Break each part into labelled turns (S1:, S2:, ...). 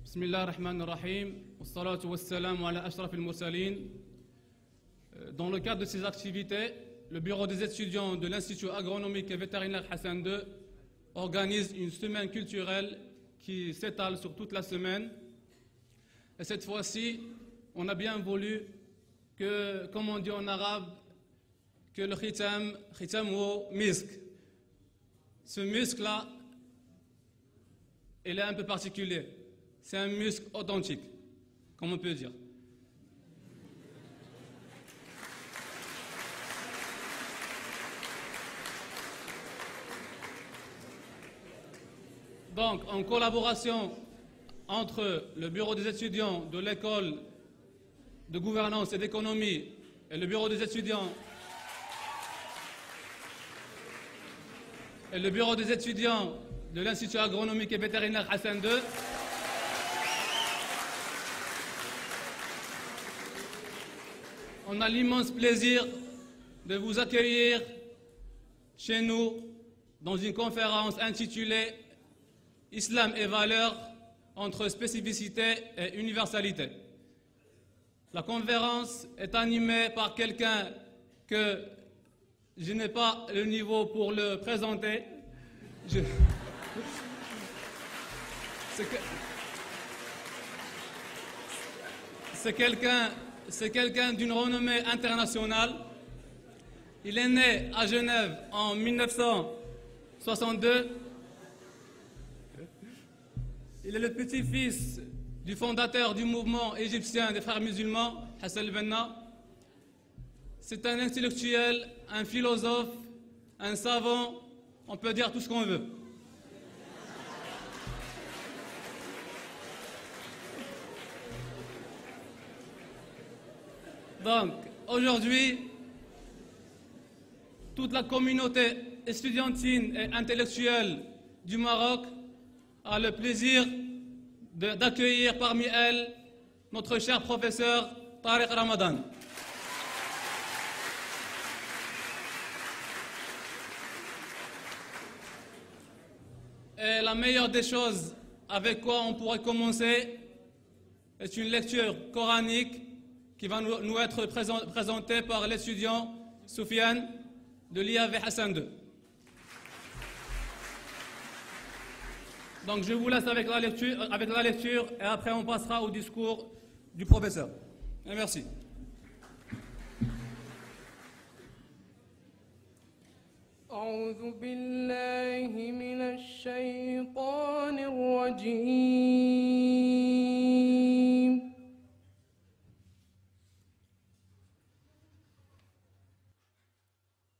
S1: Bismillah ar-Rahman ar-Rahim, wassalatu wassalamu ala ashraf al-mursalin. Dans le cadre de ces activités, le bureau des étudiants de l'Institut agronomique et vétérinaire Hassan II organise une semaine culturelle qui s'étale sur toute la semaine. Et cette fois-ci, on a bien voulu que, comme on dit en arabe, que le khitam ou misk. Ce muscle-là, il est un peu particulier. C'est un muscle authentique, comme on peut dire. Donc, en collaboration entre le bureau des étudiants de l'école de gouvernance et d'économie et le bureau des étudiants de l'Institut agronomique et vétérinaire Hassan II, on a l'immense plaisir de vous accueillir chez nous dans une conférence intitulée « Islam et valeurs entre spécificité et universalité ». La conférence est animée par quelqu'un que je n'ai pas le niveau pour le présenter. C'est quelqu'un d'une renommée internationale. Il est né à Genève en 1962. Il est le petit-fils du fondateur du mouvement égyptien des frères musulmans, Hassan el-Banna. C'est un intellectuel, un philosophe, un savant, on peut dire tout ce qu'on veut. Donc, aujourd'hui, toute la communauté estudiantine et intellectuelle du Maroc a le plaisir d'accueillir parmi elles notre cher professeur Tariq Ramadan. Et la meilleure des choses avec quoi on pourrait commencer est une lecture coranique qui va nous être présentée par l'étudiant Soufiane de l'IAV Hassan II. Donc je vous laisse avec la lecture et après on passera au discours du professeur. Et merci.
S2: أعوذ بالله من الشيطان الرجيم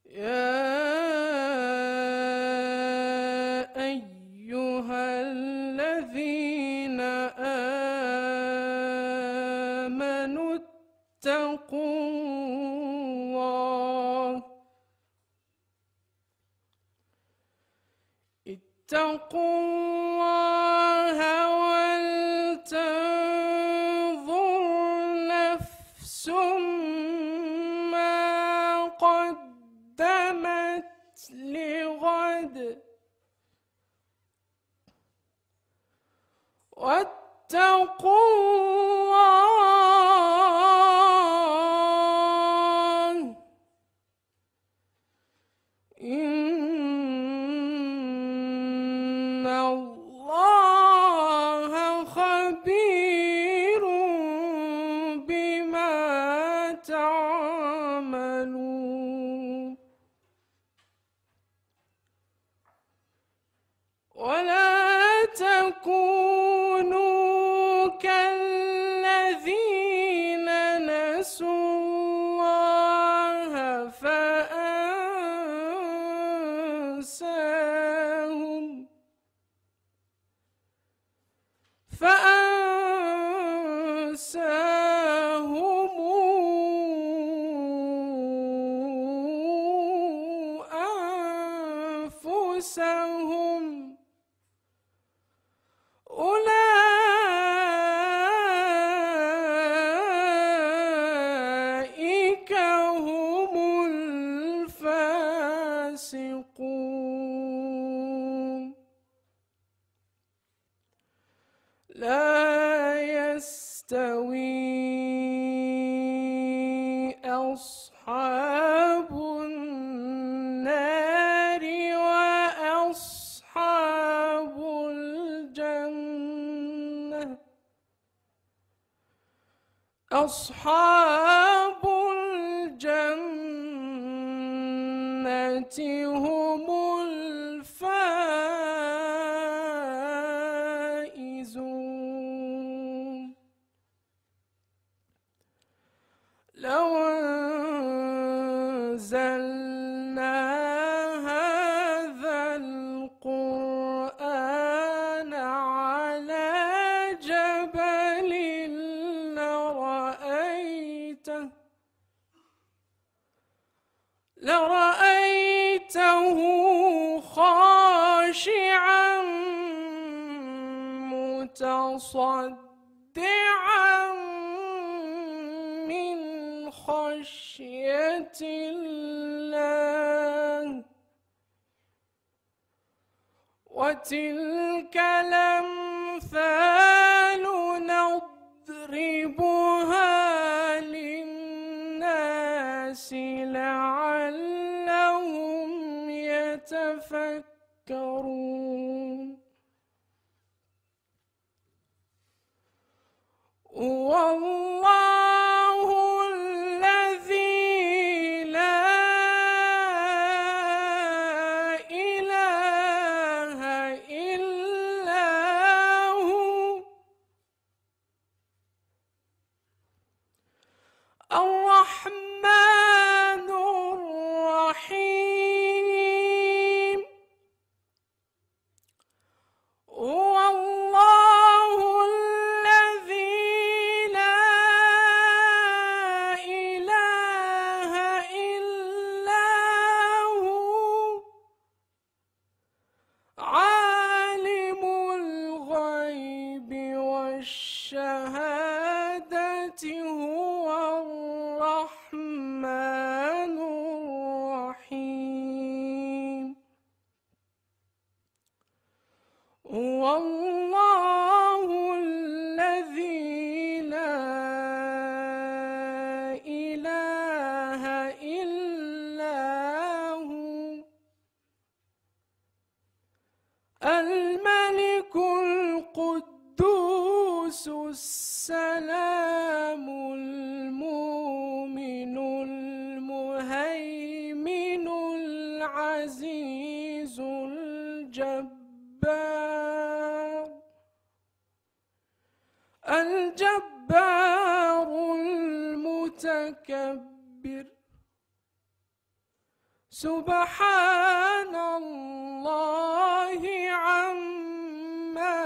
S2: يا أيها الذين آمنوا اتقوا الله ولتنظر نفس ما قدمت لغد واتقوا الله إن الله خبير بما تعملون ولا تكونوا كالذين نسوا الله فأنساهم أنفسهم أولئك هم الفاسقون. لا يستوي أصحاب النار وأصحاب الجنة. أصحاب الجنة هم الفائزون. لو أنزلنا هذا القرآن على جبل لرأيته خاشعا متصدعا من خشية الله. وتلك الأمثال نضربها للناس لعلهم يتفكرون. والله الذي لا إله إلا هو الرحمن الرحيم. هو الله الذي لا إله إلا هو عالم الغيب والشهادة هو الرحمن الرحيم. هو الله الذي لا إله إلا هو الملك القدوس السلام المؤمن المهيمن العزيز الجبار المتكبر. سبحان الله عما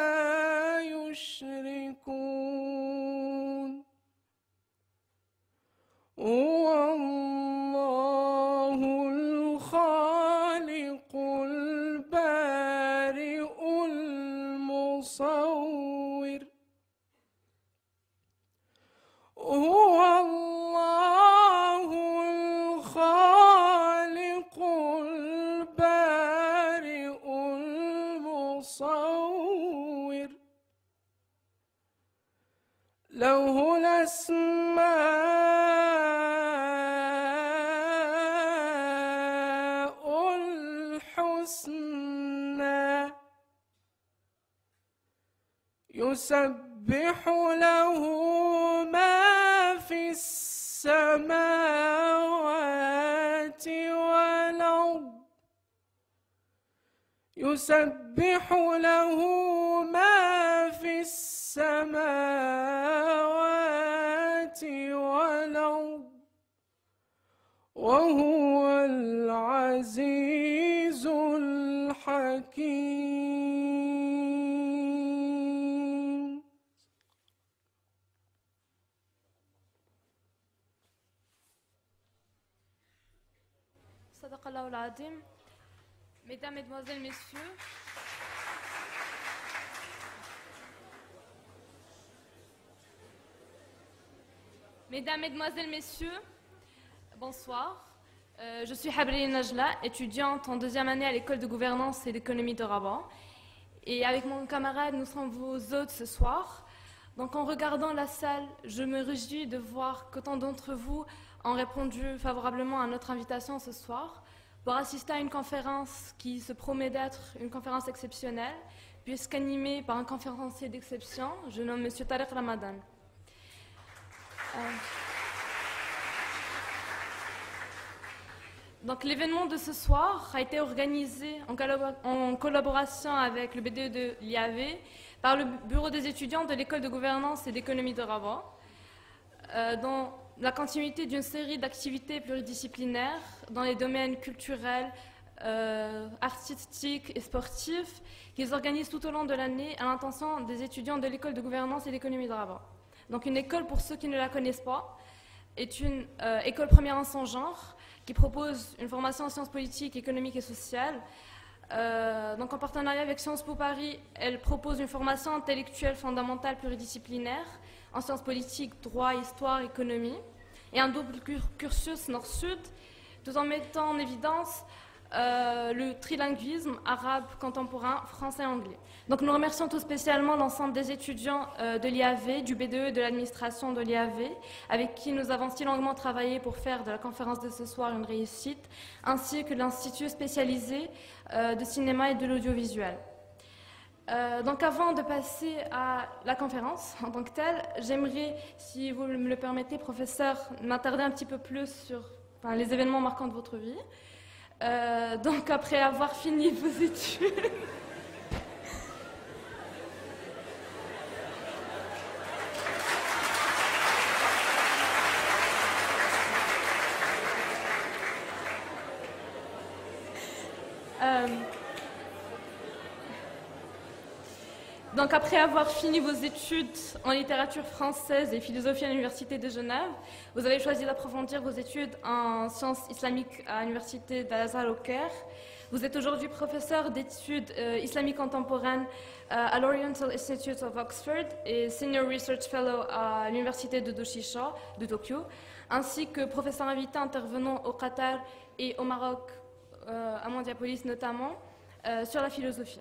S2: يشركون. هو الله الخالق البارئ المصور. هو الله الخالق البارئ المصور. له الأسماء الحسنى. يسبح له ما في السماوات والأرض. يسبح له ما في السماوات والأرض وهو العزيز الحكيم.
S3: صدق الله العظيم. Mesdames, Mesdemoiselles, Messieurs, Mesdames, Mesdemoiselles, Messieurs, bonsoir. Je suis Habri Najla, étudiante en deuxième année à l'école de gouvernance et d'économie de Rabat. Et avec mon camarade, nous sommes vos hôtes ce soir. Donc en regardant la salle, je me réjouis de voir qu'autant d'entre vous ont répondu favorablement à notre invitation ce soir pour assister à une conférence qui se promet d'être une conférence exceptionnelle, puisqu'animée par un conférencier d'exception, je nomme M. Tariq Ramadan. Donc l'événement de ce soir a été organisé en collaboration avec le BDE de l'IAV par le Bureau des étudiants de l'école de gouvernance et d'économie de Rabat, dans la continuité d'une série d'activités pluridisciplinaires dans les domaines culturels, artistiques et sportifs qu'ils organisent tout au long de l'année à l'intention des étudiants de l'école de gouvernance et d'économie de Rabat. Donc une école, pour ceux qui ne la connaissent pas, est une école première en son genre qui propose une formation en sciences politiques, économiques et sociales. Donc en partenariat avec Sciences Po Paris, elle propose une formation intellectuelle fondamentale pluridisciplinaire en sciences politiques, droit, histoire, économie, et un double cursus nord-sud, tout en mettant en évidence le trilinguisme arabe contemporain, français et anglais. Donc nous remercions tout spécialement l'ensemble des étudiants de l'IAV, du BDE et de l'administration de l'IAV, avec qui nous avons si longuement travaillé pour faire de la conférence de ce soir une réussite, ainsi que l'Institut spécialisé de cinéma et de l'audiovisuel. Donc avant de passer à la conférence en tant que telle, j'aimerais, si vous me le permettez, professeur, m'attarder un petit peu plus sur les événements marquants de votre vie. Donc après avoir fini vos études, en littérature française et philosophie à l'Université de Genève, vous avez choisi d'approfondir vos études en sciences islamiques à l'Université d'Al-Azhar au Caire. Vous êtes aujourd'hui professeur d'études islamiques contemporaines à l'Oriental Institute of Oxford et Senior Research Fellow à l'Université de Doshisha de Tokyo, ainsi que professeur invité intervenant au Qatar et au Maroc, à Mondiapolis notamment, sur la philosophie.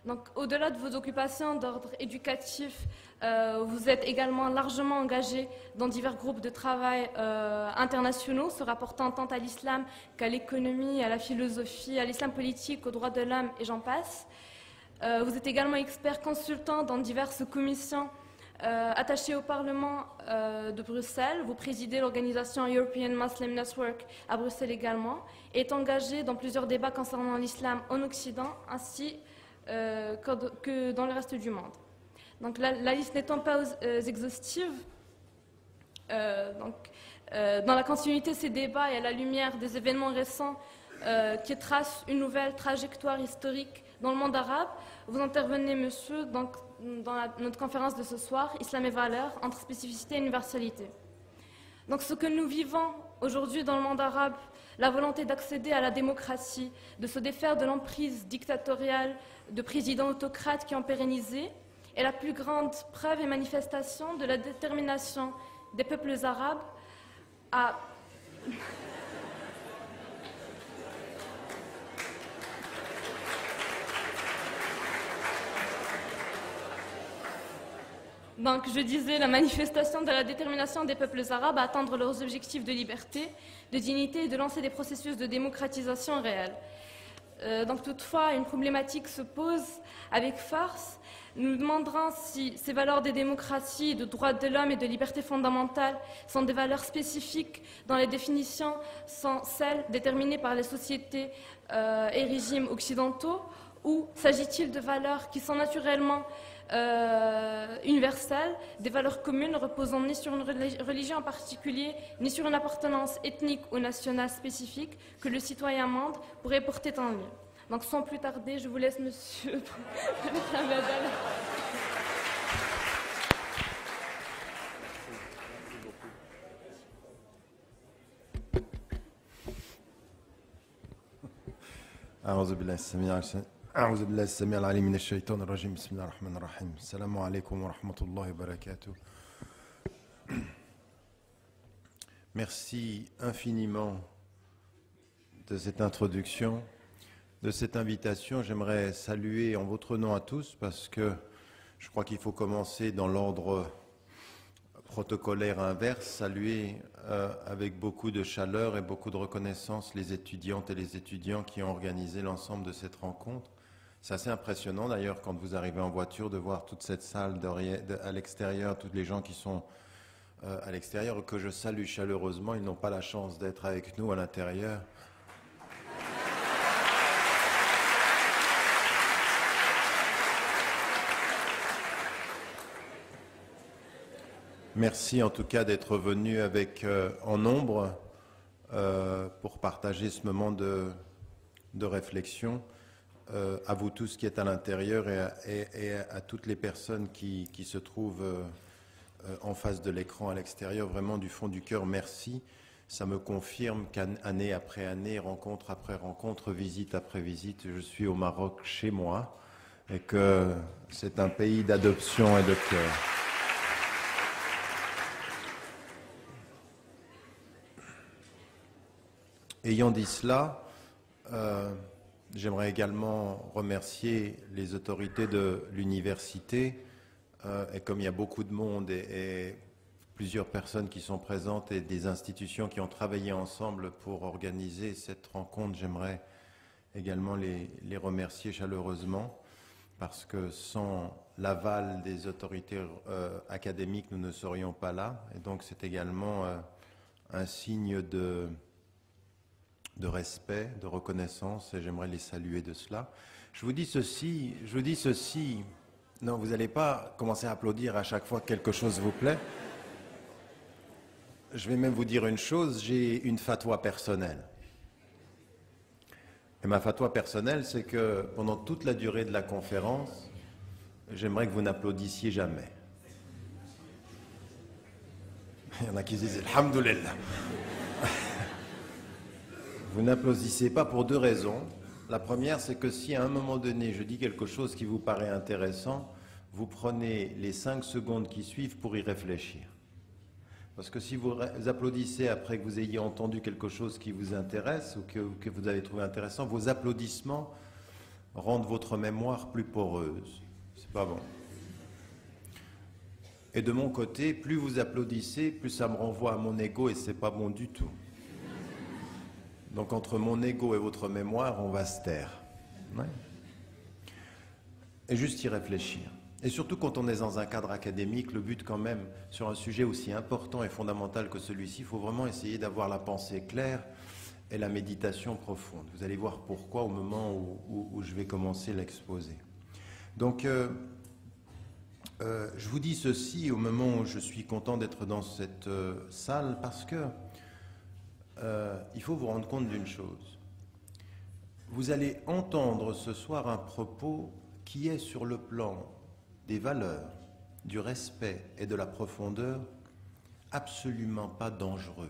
S3: Donc, au-delà de vos occupations d'ordre éducatif, vous êtes également largement engagé dans divers groupes de travail internationaux se rapportant tant à l'islam qu'à l'économie, à la philosophie, à l'islam politique, aux droits de l'homme et j'en passe. Vous êtes également expert consultant dans diverses commissions attachées au Parlement de Bruxelles. Vous présidez l'organisation European Muslim Network à Bruxelles également et êtes engagé dans plusieurs débats concernant l'islam en Occident ainsi que dans le reste du monde. Donc la liste n'étant pas exhaustive, dans la continuité de ces débats et à la lumière des événements récents qui tracent une nouvelle trajectoire historique dans le monde arabe, vous intervenez, monsieur, dans notre conférence de ce soir, Islam et valeurs, entre spécificité et universalité. Donc ce que nous vivons aujourd'hui dans le monde arabe, la volonté d'accéder à la démocratie, de se défaire de l'emprise dictatoriale de présidents autocrates qui ont pérennisé, est la plus grande preuve et manifestation de la détermination des peuples arabes à... Donc, je disais, la manifestation de la détermination des peuples arabes à atteindre leurs objectifs de liberté, de dignité et de lancer des processus de démocratisation réels. Donc, toutefois, une problématique se pose avec force. Nous demanderons si ces valeurs de démocratie, de droits de l'homme et de liberté fondamentale sont des valeurs spécifiques dont les définitions sont celles déterminées par les sociétés et régimes occidentaux, ou s'agit-il de valeurs qui sont naturellement universelles, des valeurs communes reposant ni sur une religion en particulier, ni sur une appartenance ethnique ou nationale spécifique que le citoyen monde pourrait porter en lui. Donc sans plus tarder, je vous laisse, monsieur.
S4: أعوذ بالله السميع العليم من الشيطان الرجيم بسم الله الرحمن الرحيم السلام عليكم ورحمة الله وبركاته. Merci infiniment de cette introduction, de cette invitation. J'aimerais saluer en votre nom à tous parce que je crois qu'il faut commencer dans l'ordre protocolaire inverse, saluer avec beaucoup de chaleur et beaucoup de reconnaissance les étudiantes et les étudiants qui ont organisé l'ensemble de cette rencontre. C'est assez impressionnant d'ailleurs quand vous arrivez en voiture de voir toute cette salle à l'extérieur, tous les gens qui sont à l'extérieur, que je salue chaleureusement. Ils n'ont pas la chance d'être avec nous à l'intérieur. Merci en tout cas d'être venus en nombre pour partager ce moment de réflexion. À vous tous qui êtes à l'intérieur et à toutes les personnes qui se trouvent en face de l'écran à l'extérieur, vraiment du fond du cœur, merci. Ça me confirme qu'année après année, rencontre après rencontre, visite après visite, je suis au Maroc chez moi et que c'est un pays d'adoption et de cœur. Ayant dit cela, j'aimerais également remercier les autorités de l'université et comme il y a beaucoup de monde et plusieurs personnes qui sont présentes et des institutions qui ont travaillé ensemble pour organiser cette rencontre, j'aimerais également les remercier chaleureusement parce que sans l'aval des autorités académiques, nous ne serions pas là. Et donc c'est également un signe de respect, de reconnaissance, et j'aimerais les saluer de cela. Je vous dis ceci, non, vous n'allez pas commencer à applaudir à chaque fois que quelque chose vous plaît. Je vais même vous dire une chose, j'ai une fatwa personnelle. Et ma fatwa personnelle, c'est que pendant toute la durée de la conférence, j'aimerais que vous n'applaudissiez jamais. Il y en a qui disent « Alhamdulillah ». Vous n'applaudissez pas pour deux raisons. La première, c'est que si à un moment donné, je dis quelque chose qui vous paraît intéressant, vous prenez les 5 secondes qui suivent pour y réfléchir. Parce que si vous applaudissez après que vous ayez entendu quelque chose qui vous intéresse ou que vous avez trouvé intéressant, vos applaudissements rendent votre mémoire plus poreuse. C'est pas bon. Et de mon côté, plus vous applaudissez, plus ça me renvoie à mon ego et c'est pas bon du tout. Donc entre mon ego et votre mémoire, on va se taire. Ouais. Et juste y réfléchir. Et surtout quand on est dans un cadre académique, le but quand même, sur un sujet aussi important et fondamental que celui-ci, il faut vraiment essayer d'avoir la pensée claire et la méditation profonde. Vous allez voir pourquoi au moment où je vais commencer l'exposé. Donc, je vous dis ceci au moment où je suis content d'être dans cette salle parce que il faut vous rendre compte d'une chose. Vous allez entendre ce soir un propos qui est sur le plan des valeurs, du respect et de la profondeur absolument pas dangereux.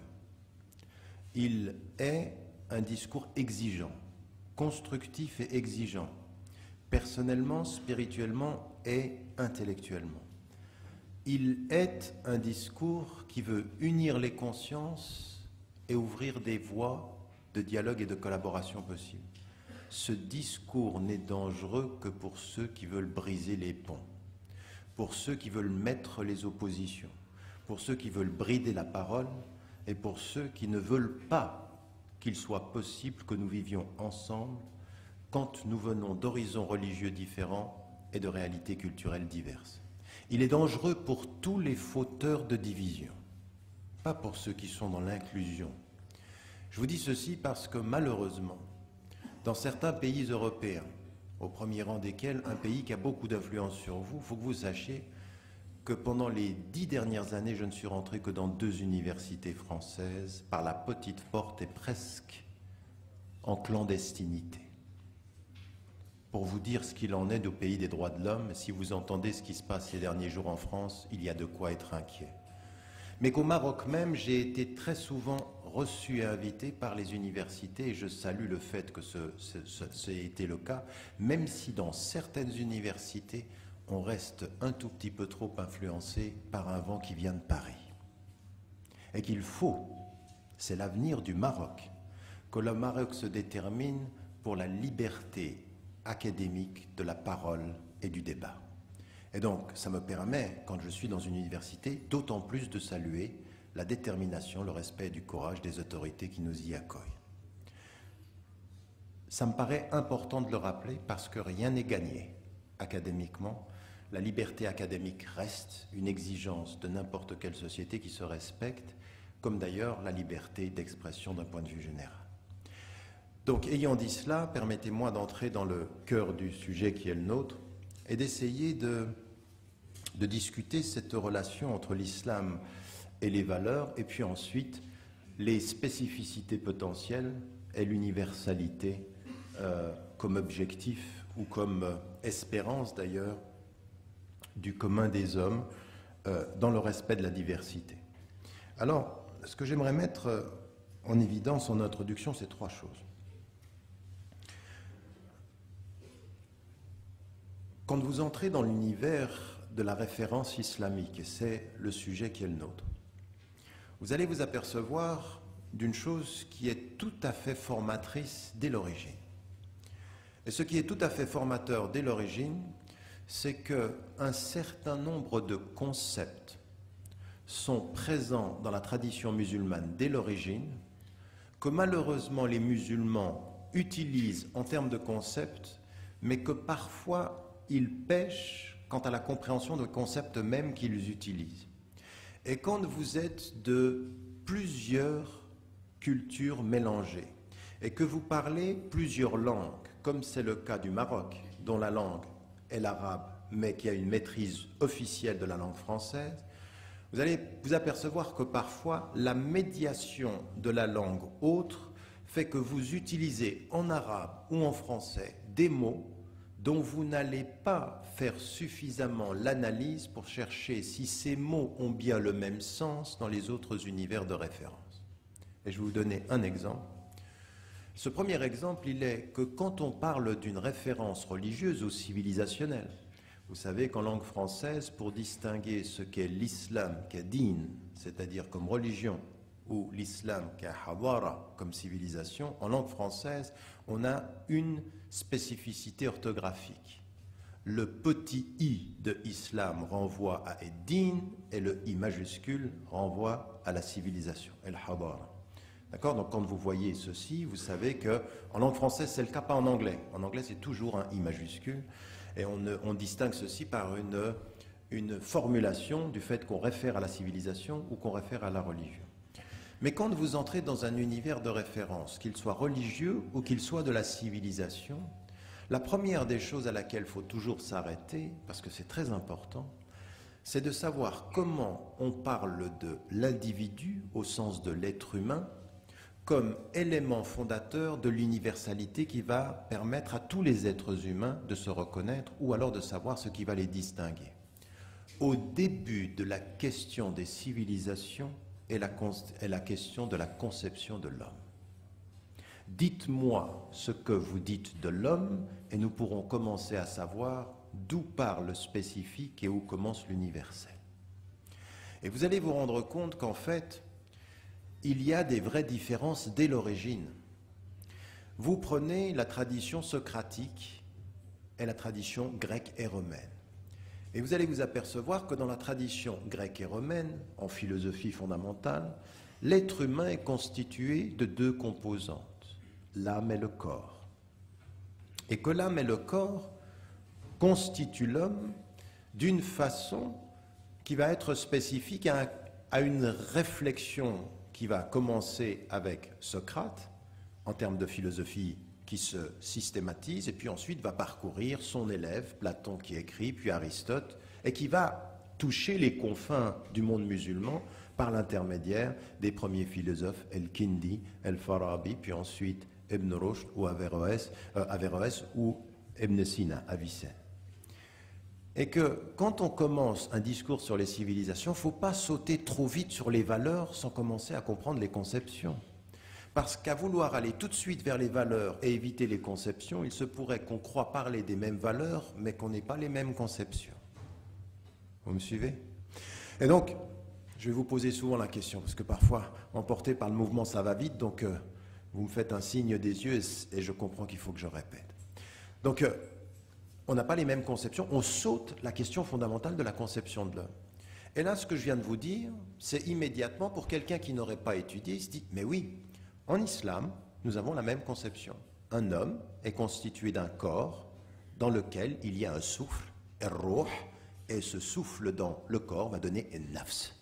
S4: Il est un discours exigeant, constructif et exigeant, personnellement, spirituellement et intellectuellement. Il est un discours qui veut unir les consciences et ouvrir des voies de dialogue et de collaboration possibles. Ce discours n'est dangereux que pour ceux qui veulent briser les ponts, pour ceux qui veulent mettre les oppositions, pour ceux qui veulent brider la parole et pour ceux qui ne veulent pas qu'il soit possible que nous vivions ensemble quand nous venons d'horizons religieux différents et de réalités culturelles diverses. Il est dangereux pour tous les fauteurs de division, pas pour ceux qui sont dans l'inclusion. Je vous dis ceci parce que malheureusement, dans certains pays européens, au premier rang desquels un pays qui a beaucoup d'influence sur vous, il faut que vous sachiez que pendant les 10 dernières années, je ne suis rentré que dans 2 universités françaises, par la petite porte et presque en clandestinité. Pour vous dire ce qu'il en est au pays des droits de l'homme, si vous entendez ce qui se passe ces derniers jours en France, il y a de quoi être inquiet. Mais qu'au Maroc même, j'ai été très souvent reçus et invités par les universités, et je salue le fait que ce été le cas, même si dans certaines universités, on reste un tout petit peu trop influencé par un vent qui vient de Paris. Et qu'il faut, c'est l'avenir du Maroc, que le Maroc se détermine pour la liberté académique de la parole et du débat. Et donc, ça me permet, quand je suis dans une université, d'autant plus de saluer la détermination, le respect et du courage des autorités qui nous y accueillent. Ça me paraît important de le rappeler parce que rien n'est gagné académiquement. La liberté académique reste une exigence de n'importe quelle société qui se respecte, comme d'ailleurs la liberté d'expression d'un point de vue général. Donc, ayant dit cela, permettez-moi d'entrer dans le cœur du sujet qui est le nôtre et d'essayer de discuter cette relation entre l'islam et les valeurs, et puis ensuite les spécificités potentielles et l'universalité comme objectif ou comme espérance d'ailleurs du commun des hommes dans le respect de la diversité. Alors, ce que j'aimerais mettre en évidence en introduction, c'est trois choses. Quand vous entrez dans l'univers de la référence islamique, et c'est le sujet qui est le nôtre, vous allez vous apercevoir d'une chose qui est tout à fait formatrice dès l'origine. Et ce qui est tout à fait formateur dès l'origine, c'est qu'un certain nombre de concepts sont présents dans la tradition musulmane dès l'origine, que malheureusement les musulmans utilisent en termes de concepts, mais que parfois ils pêchent quant à la compréhension des concepts mêmes qu'ils utilisent. Et quand vous êtes de plusieurs cultures mélangées et que vous parlez plusieurs langues, comme c'est le cas du Maroc, dont la langue est l'arabe, mais qui a une maîtrise officielle de la langue française, vous allez vous apercevoir que parfois la médiation de la langue autre fait que vous utilisez en arabe ou en français des mots dont vous n'allez pas faire suffisamment l'analyse pour chercher si ces mots ont bien le même sens dans les autres univers de référence. Et je vais vous donner un exemple. Ce premier exemple, il est que quand on parle d'une référence religieuse ou civilisationnelle, vous savez qu'en langue française, pour distinguer ce qu'est l'islam, qu'est din, c'est-à-dire comme religion, ou l'islam, qu'est hadara, comme civilisation, en langue française, on a une spécificité orthographique. Le petit i de islam renvoie à din et le i majuscule renvoie à la civilisation, el hadara. D'accord? Donc quand vous voyez ceci, vous savez que en langue française, c'est le cas, pas en anglais. En anglais, c'est toujours un i majuscule. Et on distingue ceci par une formulation du fait qu'on réfère à la civilisation ou qu'on réfère à la religion. Mais quand vous entrez dans un univers de référence, qu'il soit religieux ou qu'il soit de la civilisation, la première des choses à laquelle il faut toujours s'arrêter, parce que c'est très important, c'est de savoir comment on parle de l'individu au sens de l'être humain comme élément fondateur de l'universalité qui va permettre à tous les êtres humains de se reconnaître ou alors de savoir ce qui va les distinguer. Au début de la question des civilisations est la question de la conception de l'homme. Dites-moi ce que vous dites de l'homme et nous pourrons commencer à savoir d'où part le spécifique et où commence l'universel. Et vous allez vous rendre compte qu'en fait, il y a des vraies différences dès l'origine. Vous prenez la tradition socratique et la tradition grecque et romaine. Et vous allez vous apercevoir que dans la tradition grecque et romaine, en philosophie fondamentale, l'être humain est constitué de deux composantes, l'âme et le corps. Et que l'âme et le corps constituent l'homme d'une façon qui va être spécifique à une réflexion qui va commencer avec Socrate, en termes de philosophie qui se systématise, et puis ensuite va parcourir son élève, Platon qui écrit, puis Aristote, et qui va toucher les confins du monde musulman par l'intermédiaire des premiers philosophes, El-Kindi, El-Farabi, puis ensuite Ibn Rushd ou Averroès ou Ibn Sina, Avicenne. est que quand on commence un discours sur les civilisations, il ne faut pas sauter trop vite sur les valeurs sans commencer à comprendre les conceptions. Parce qu'à vouloir aller tout de suite vers les valeurs et éviter les conceptions, il se pourrait qu'on croit parler des mêmes valeurs, mais qu'on n'ait pas les mêmes conceptions. Vous me suivez? Et donc, je vais vous poser souvent la question, parce que parfois, emporté par le mouvement, ça va vite, donc vous me faites un signe des yeux et je comprends qu'il faut que je répète. Donc, on n'a pas les mêmes conceptions, on saute la question fondamentale de la conception de l'homme. Et là, ce que je viens de vous dire, c'est immédiatement, pour quelqu'un qui n'aurait pas étudié, il se dit, mais oui, en islam, nous avons la même conception. Un homme est constitué d'un corps dans lequel il y a un souffle, ar-ruh, et ce souffle dans le corps va donner un nafs,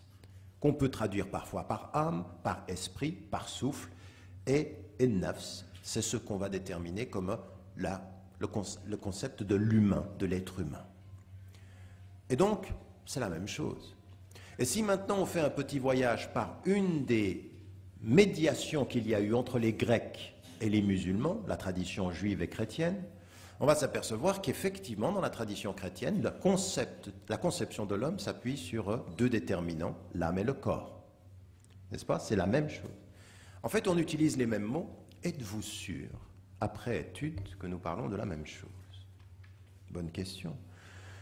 S4: qu'on peut traduire parfois par âme, par esprit, par souffle, et un nafs, c'est ce qu'on va déterminer comme le concept de l'humain, de l'être humain. Et donc, c'est la même chose. Et si maintenant on fait un petit voyage par une des médiations qu'il y a eu entre les Grecs et les musulmans, la tradition juive et chrétienne, on va s'apercevoir qu'effectivement, dans la tradition chrétienne, la conception de l'homme s'appuie sur deux déterminants, l'âme et le corps. N'est-ce pas? C'est la même chose. En fait, on utilise les mêmes mots. Êtes-vous sûr, après étude, que nous parlons de la même chose? Bonne question.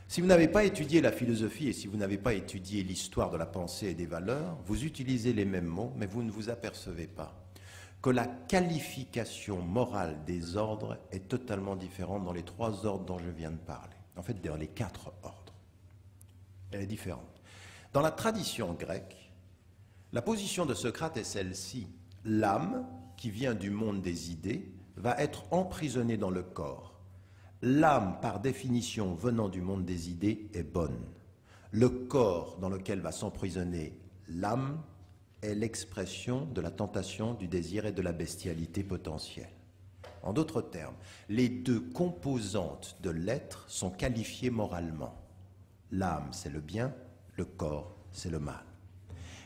S4: Si vous n'avez pas étudié la philosophie et si vous n'avez pas étudié l'histoire de la pensée et des valeurs, vous utilisez les mêmes mots, mais vous ne vous apercevez pas que la qualification morale des ordres est totalement différente dans les trois ordres dont je viens de parler. En fait, dans les quatre ordres. Elle est différente. Dans la tradition grecque, la position de Socrate est celle-ci. L'âme, qui vient du monde des idées, va être emprisonnée dans le corps. L'âme, par définition, venant du monde des idées, est bonne. Le corps dans lequel va s'emprisonner l'âme est l'expression de la tentation, du désir et de la bestialité potentielle. En d'autres termes, les deux composantes de l'être sont qualifiées moralement. L'âme, c'est le bien, le corps, c'est le mal.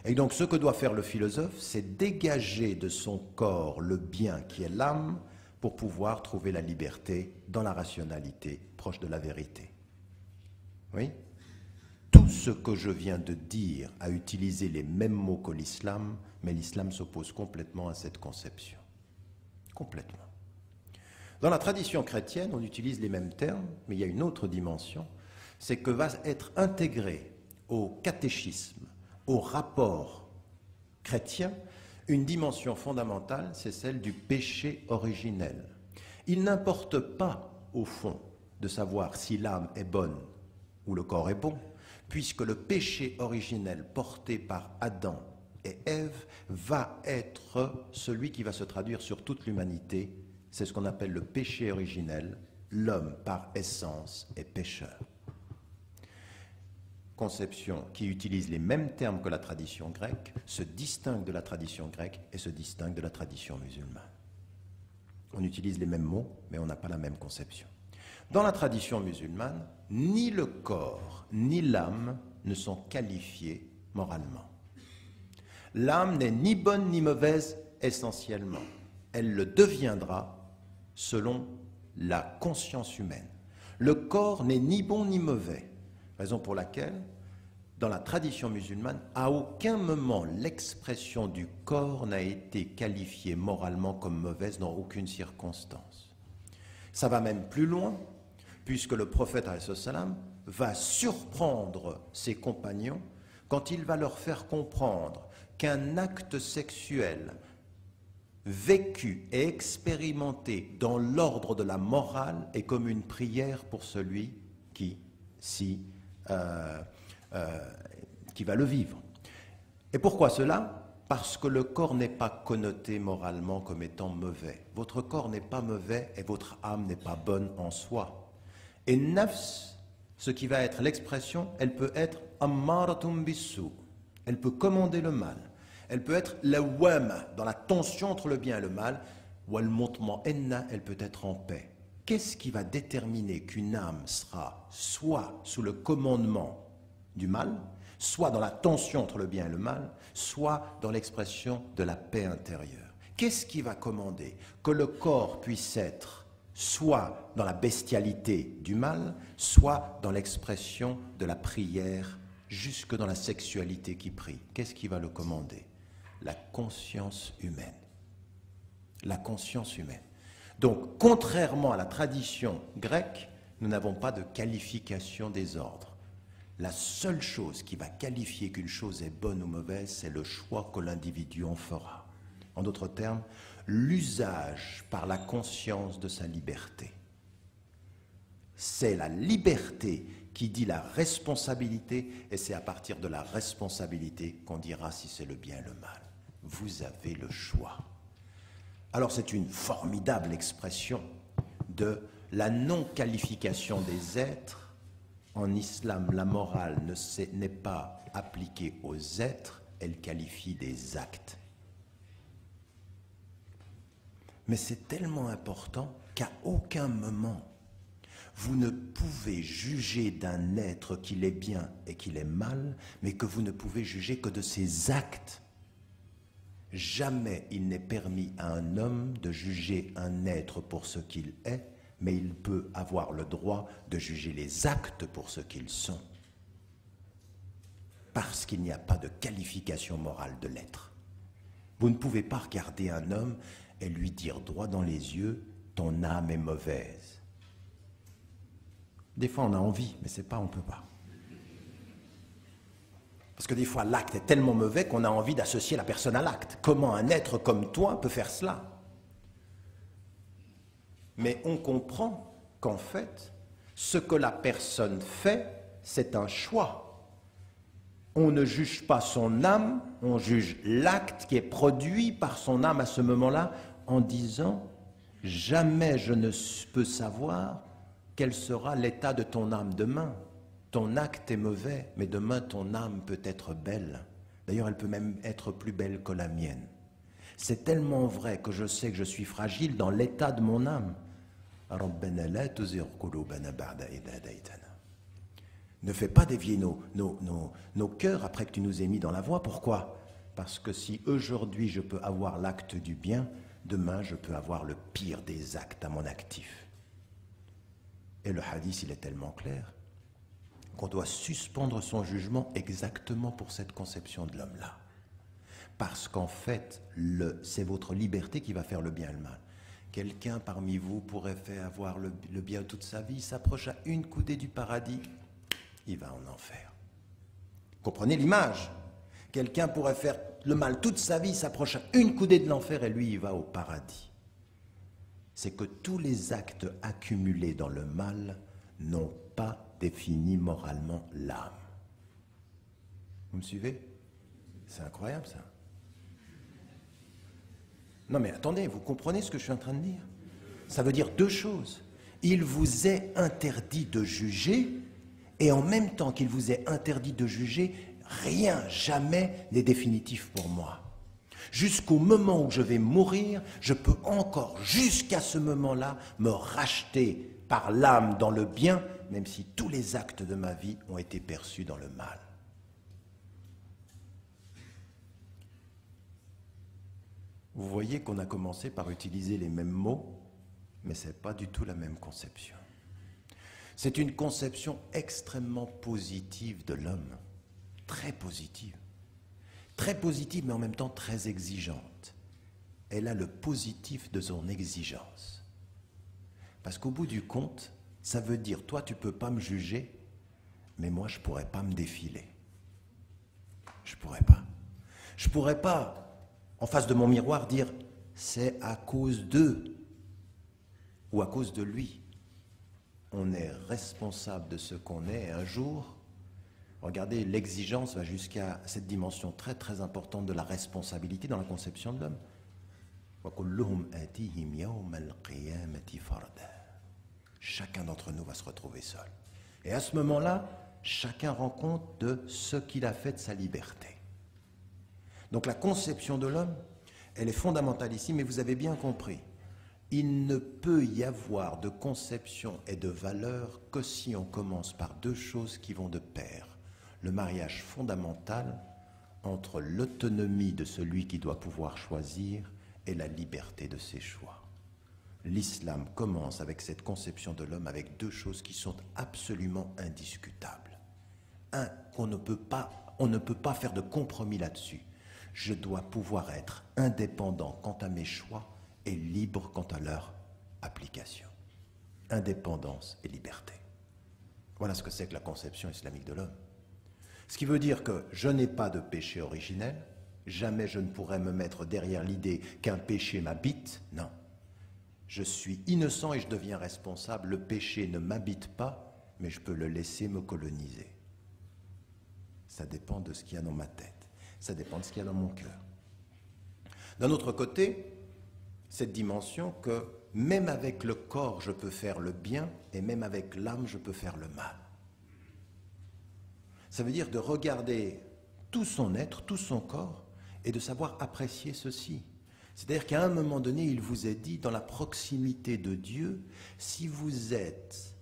S4: Et donc, ce que doit faire le philosophe, c'est dégager de son corps le bien qui est l'âme pour pouvoir trouver la liberté dans la rationalité proche de la vérité. Oui? Tout ce que je viens de dire a utilisé les mêmes mots que l'islam, mais l'islam s'oppose complètement à cette conception. Complètement. Dans la tradition chrétienne, on utilise les mêmes termes, mais il y a une autre dimension, c'est que va être intégré au catéchisme, au rapport chrétien, une dimension fondamentale, c'est celle du péché originel. Il n'importe pas, au fond, de savoir si l'âme est bonne ou le corps est bon, puisque le péché originel porté par Adam et Ève va être celui qui va se traduire sur toute l'humanité. C'est ce qu'on appelle le péché originel. L'homme, par essence, est pécheur. Conception qui utilise les mêmes termes que la tradition grecque, se distingue de la tradition grecque et se distingue de la tradition musulmane. On utilise les mêmes mots, mais on n'a pas la même conception. Dans la tradition musulmane, ni le corps ni l'âme ne sont qualifiés moralement. L'âme n'est ni bonne ni mauvaise essentiellement. Elle le deviendra selon la conscience humaine. Le corps n'est ni bon ni mauvais. Raison pour laquelle, dans la tradition musulmane, à aucun moment l'expression du corps n'a été qualifiée moralement comme mauvaise dans aucune circonstance. Ça va même plus loin, puisque le prophète ﷺ va surprendre ses compagnons quand il va leur faire comprendre qu'un acte sexuel vécu et expérimenté dans l'ordre de la morale est comme une prière pour celui qui va le vivre. Et pourquoi cela? Parce que le corps n'est pas connoté moralement comme étant mauvais. Votre corps n'est pas mauvais et votre âme n'est pas bonne en soi. Et nafs, ce qui va être l'expression, elle peut être ammaratum bissou. Elle peut commander le mal. Elle peut être lawama, dans la tension entre le bien et le mal. Wal mutma'inna, elle peut être en paix. Qu'est-ce qui va déterminer qu'une âme sera soit sous le commandement du mal, soit dans la tension entre le bien et le mal, soit dans l'expression de la paix intérieure? Qu'est-ce qui va commander que le corps puisse être soit dans la bestialité du mal, soit dans l'expression de la prière, jusque dans la sexualité qui prie. Qu'est-ce qui va le commander? La conscience humaine. La conscience humaine. Donc, contrairement à la tradition grecque, nous n'avons pas de qualification des ordres. La seule chose qui va qualifier qu'une chose est bonne ou mauvaise, c'est le choix que l'individu en fera. En d'autres termes, l'usage par la conscience de sa liberté. C'est la liberté qui dit la responsabilité, et c'est à partir de la responsabilité qu'on dira si c'est le bien et le mal. Vous avez le choix. Alors c'est une formidable expression de la non-qualification des êtres. En islam, la morale n'est pas appliquée aux êtres, elle qualifie des actes. Mais c'est tellement important qu'à aucun moment, vous ne pouvez juger d'un être qu'il est bien et qu'il est mal, mais que vous ne pouvez juger que de ses actes. Jamais il n'est permis à un homme de juger un être pour ce qu'il est, mais il peut avoir le droit de juger les actes pour ce qu'ils sont. Parce qu'il n'y a pas de qualification morale de l'être. Vous ne pouvez pas regarder un homme et lui dire droit dans les yeux, ton âme est mauvaise. Des fois on a envie, mais c'est pas, on ne peut pas. Parce que des fois l'acte est tellement mauvais qu'on a envie d'associer la personne à l'acte. Comment un être comme toi peut faire cela? Mais on comprend qu'en fait, ce que la personne fait, c'est un choix. On ne juge pas son âme, on juge l'acte qui est produit par son âme à ce moment-là, en disant « Jamais je ne peux savoir quel sera l'état de ton âme demain. Ton acte est mauvais, mais demain ton âme peut être belle. D'ailleurs, elle peut même être plus belle que la mienne. C'est tellement vrai que je sais que je suis fragile dans l'état de mon âme. Ne fais pas dévier nos cœurs après que tu nous aies mis dans la voie. Pourquoi? Parce que si aujourd'hui je peux avoir l'acte du bien, demain je peux avoir le pire des actes à mon actif. Et le hadith, il est tellement clair qu'on doit suspendre son jugement exactement pour cette conception de l'homme-là. Parce qu'en fait, c'est votre liberté qui va faire le bien et le mal. Quelqu'un parmi vous pourrait faire avoir le bien toute sa vie, il s'approche à une coudée du paradis, il va en enfer. Comprenez l'image? Quelqu'un pourrait faire le mal toute sa vie, il s'approche à une coudée de l'enfer et lui, il va au paradis. C'est que tous les actes accumulés dans le mal n'ont pas défini moralement l'âme. Vous me suivez? C'est incroyable ça. Non mais attendez, vous comprenez ce que je suis en train de dire? Ça veut dire deux choses. Il vous est interdit de juger, et en même temps qu'il vous est interdit de juger, rien, jamais n'est définitif pour moi. Jusqu'au moment où je vais mourir, je peux encore, jusqu'à ce moment-là, me racheter par l'âme dans le bien, même si tous les actes de ma vie ont été perçus dans le mal. Vous voyez qu'on a commencé par utiliser les mêmes mots, mais ce n'est pas du tout la même conception. C'est une conception extrêmement positive de l'homme, très positive. Très positive, mais en même temps très exigeante. Elle a le positif de son exigence. Parce qu'au bout du compte, ça veut dire, toi tu ne peux pas me juger, mais moi je ne pourrais pas me défiler. Je ne pourrais pas. Je ne pourrais pas, en face de mon miroir, dire c'est à cause d'eux ou à cause de lui. On est responsable de ce qu'on est et un jour, regardez, l'exigence va jusqu'à cette dimension très très importante de la responsabilité dans la conception de l'homme. Chacun d'entre nous va se retrouver seul. Et à ce moment-là, chacun rend compte de ce qu'il a fait de sa liberté. Donc la conception de l'homme, elle est fondamentale ici, mais vous avez bien compris. Il ne peut y avoir de conception et de valeur que si on commence par deux choses qui vont de pair. Le mariage fondamental entre l'autonomie de celui qui doit pouvoir choisir et la liberté de ses choix. l'islam commence avec cette conception de l'homme avec deux choses qui sont absolument indiscutables. Un, on ne peut pas faire de compromis là-dessus. Je dois pouvoir être indépendant quant à mes choix et libre quant à leur application. Indépendance et liberté. Voilà ce que c'est que la conception islamique de l'homme. Ce qui veut dire que je n'ai pas de péché originel, jamais je ne pourrais me mettre derrière l'idée qu'un péché m'habite, non. Je suis innocent et je deviens responsable, le péché ne m'habite pas, mais je peux le laisser me coloniser. Ça dépend de ce qu'il y a dans ma tête, ça dépend de ce qu'il y a dans mon cœur. D'un autre côté, cette dimension que même avec le corps je peux faire le bien et même avec l'âme je peux faire le mal. Ça veut dire de regarder tout son être, tout son corps et de savoir apprécier ceci. C'est-à-dire qu'à un moment donné, il vous est dit, dans la proximité de Dieu, si vous êtes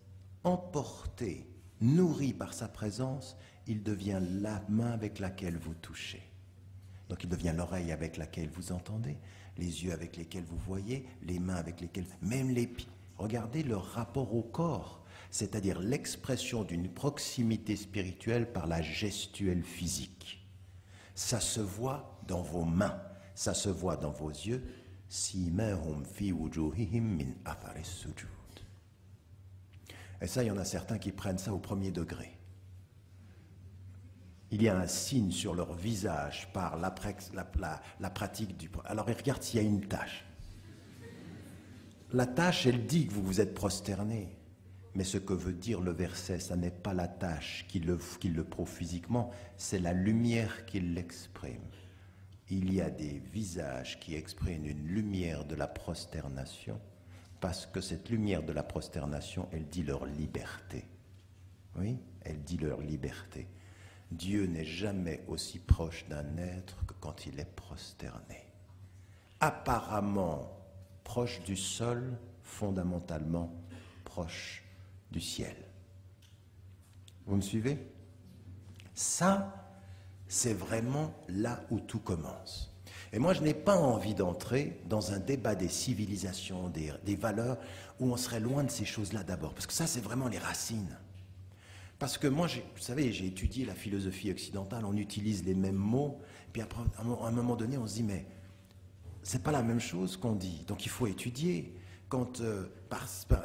S4: emporté, nourri par sa présence, il devient la main avec laquelle vous touchez. Donc il devient l'oreille avec laquelle vous entendez, les yeux avec lesquels vous voyez, les mains avec lesquelles, même les pieds. Regardez le rapport au corps, c'est-à-dire l'expression d'une proximité spirituelle par la gestuelle physique. Ça se voit dans vos mains, ça se voit dans vos yeux. Simahum fi wujuhihim min athari sujud. Et ça, il y en a certains qui prennent ça au premier degré. Il y a un signe sur leur visage par la pratique du... Alors, ils regardent s'il y a une tache. La tache, elle dit que vous vous êtes prosterné. Mais ce que veut dire le verset, ça n'est pas la tache qui le prouve physiquement, c'est la lumière qui l'exprime. Il y a des visages qui expriment une lumière de la prosternation, parce que cette lumière de la prosternation, elle dit leur liberté. Oui, elle dit leur liberté. Dieu n'est jamais aussi proche d'un être que quand il est prosterné. Apparemment proche du sol, fondamentalement proche du ciel. Vous me suivez? Ça, c'est vraiment là où tout commence. Et moi, je n'ai pas envie d'entrer dans un débat des civilisations, des valeurs, où on serait loin de ces choses-là d'abord, parce que ça, c'est vraiment les racines. Parce que moi, vous savez, j'ai étudié la philosophie occidentale, on utilise les mêmes mots, puis après, à un moment donné, on se dit, mais c'est pas la même chose qu'on dit, donc il faut étudier. Quand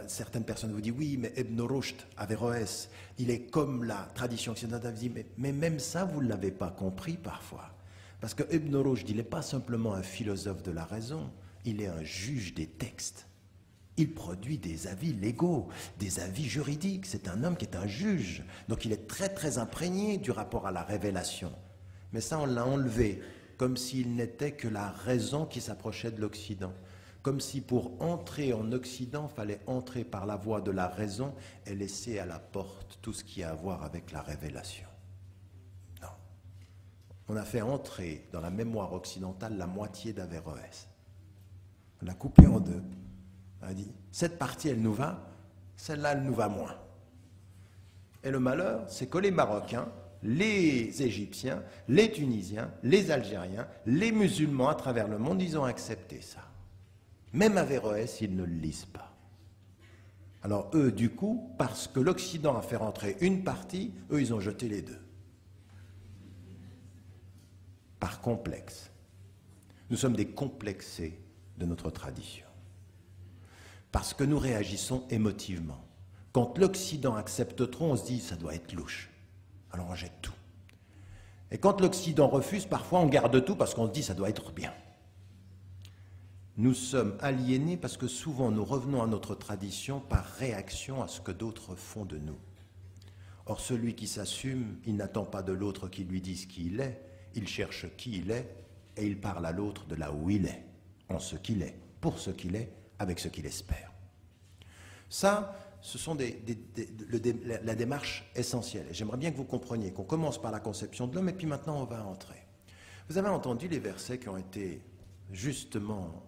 S4: certaines personnes vous disent, oui, mais Ibn Rushd, Averroès, il est comme la tradition occidentale, vous dites, mais même ça, vous ne l'avez pas compris parfois. Parce que Ibn Rushd, il n'est pas simplement un philosophe de la raison, il est un juge des textes. Il produit des avis légaux, des avis juridiques. C'est un homme qui est un juge. Donc il est très très imprégné du rapport à la révélation. Mais ça, on l'a enlevé, comme s'il n'était que la raison qui s'approchait de l'Occident. Comme si pour entrer en Occident, il fallait entrer par la voie de la raison et laisser à la porte tout ce qui a à voir avec la révélation. Non. On a fait entrer dans la mémoire occidentale la moitié d'Averroès. On l'a coupé en deux. On a dit, cette partie, elle nous va, celle-là, elle nous va moins. Et le malheur, c'est que les Marocains, les Égyptiens, les Tunisiens, les Algériens, les musulmans à travers le monde, ils ont accepté ça. Même Averroès, ils ne le lisent pas. Alors eux, du coup, parce que l'Occident a fait rentrer une partie, eux, ils ont jeté les deux. Par complexe. Nous sommes des complexés de notre tradition. Parce que nous réagissons émotivement. Quand l'Occident accepte trop, on se dit, ça doit être louche. Alors on jette tout. Et quand l'Occident refuse, parfois on garde tout parce qu'on se dit, ça doit être bien. Nous sommes aliénés parce que souvent nous revenons à notre tradition par réaction à ce que d'autres font de nous. Or celui qui s'assume, il n'attend pas de l'autre qui lui dise qui il est, il cherche qui il est et il parle à l'autre de là où il est, en ce qu'il est, pour ce qu'il est, avec ce qu'il espère. Ça, ce sont la démarche essentielle. Et j'aimerais bien que vous compreniez qu'on commence par la conception de l'homme et puis maintenant on va entrer. Vous avez entendu les versets qui ont été justement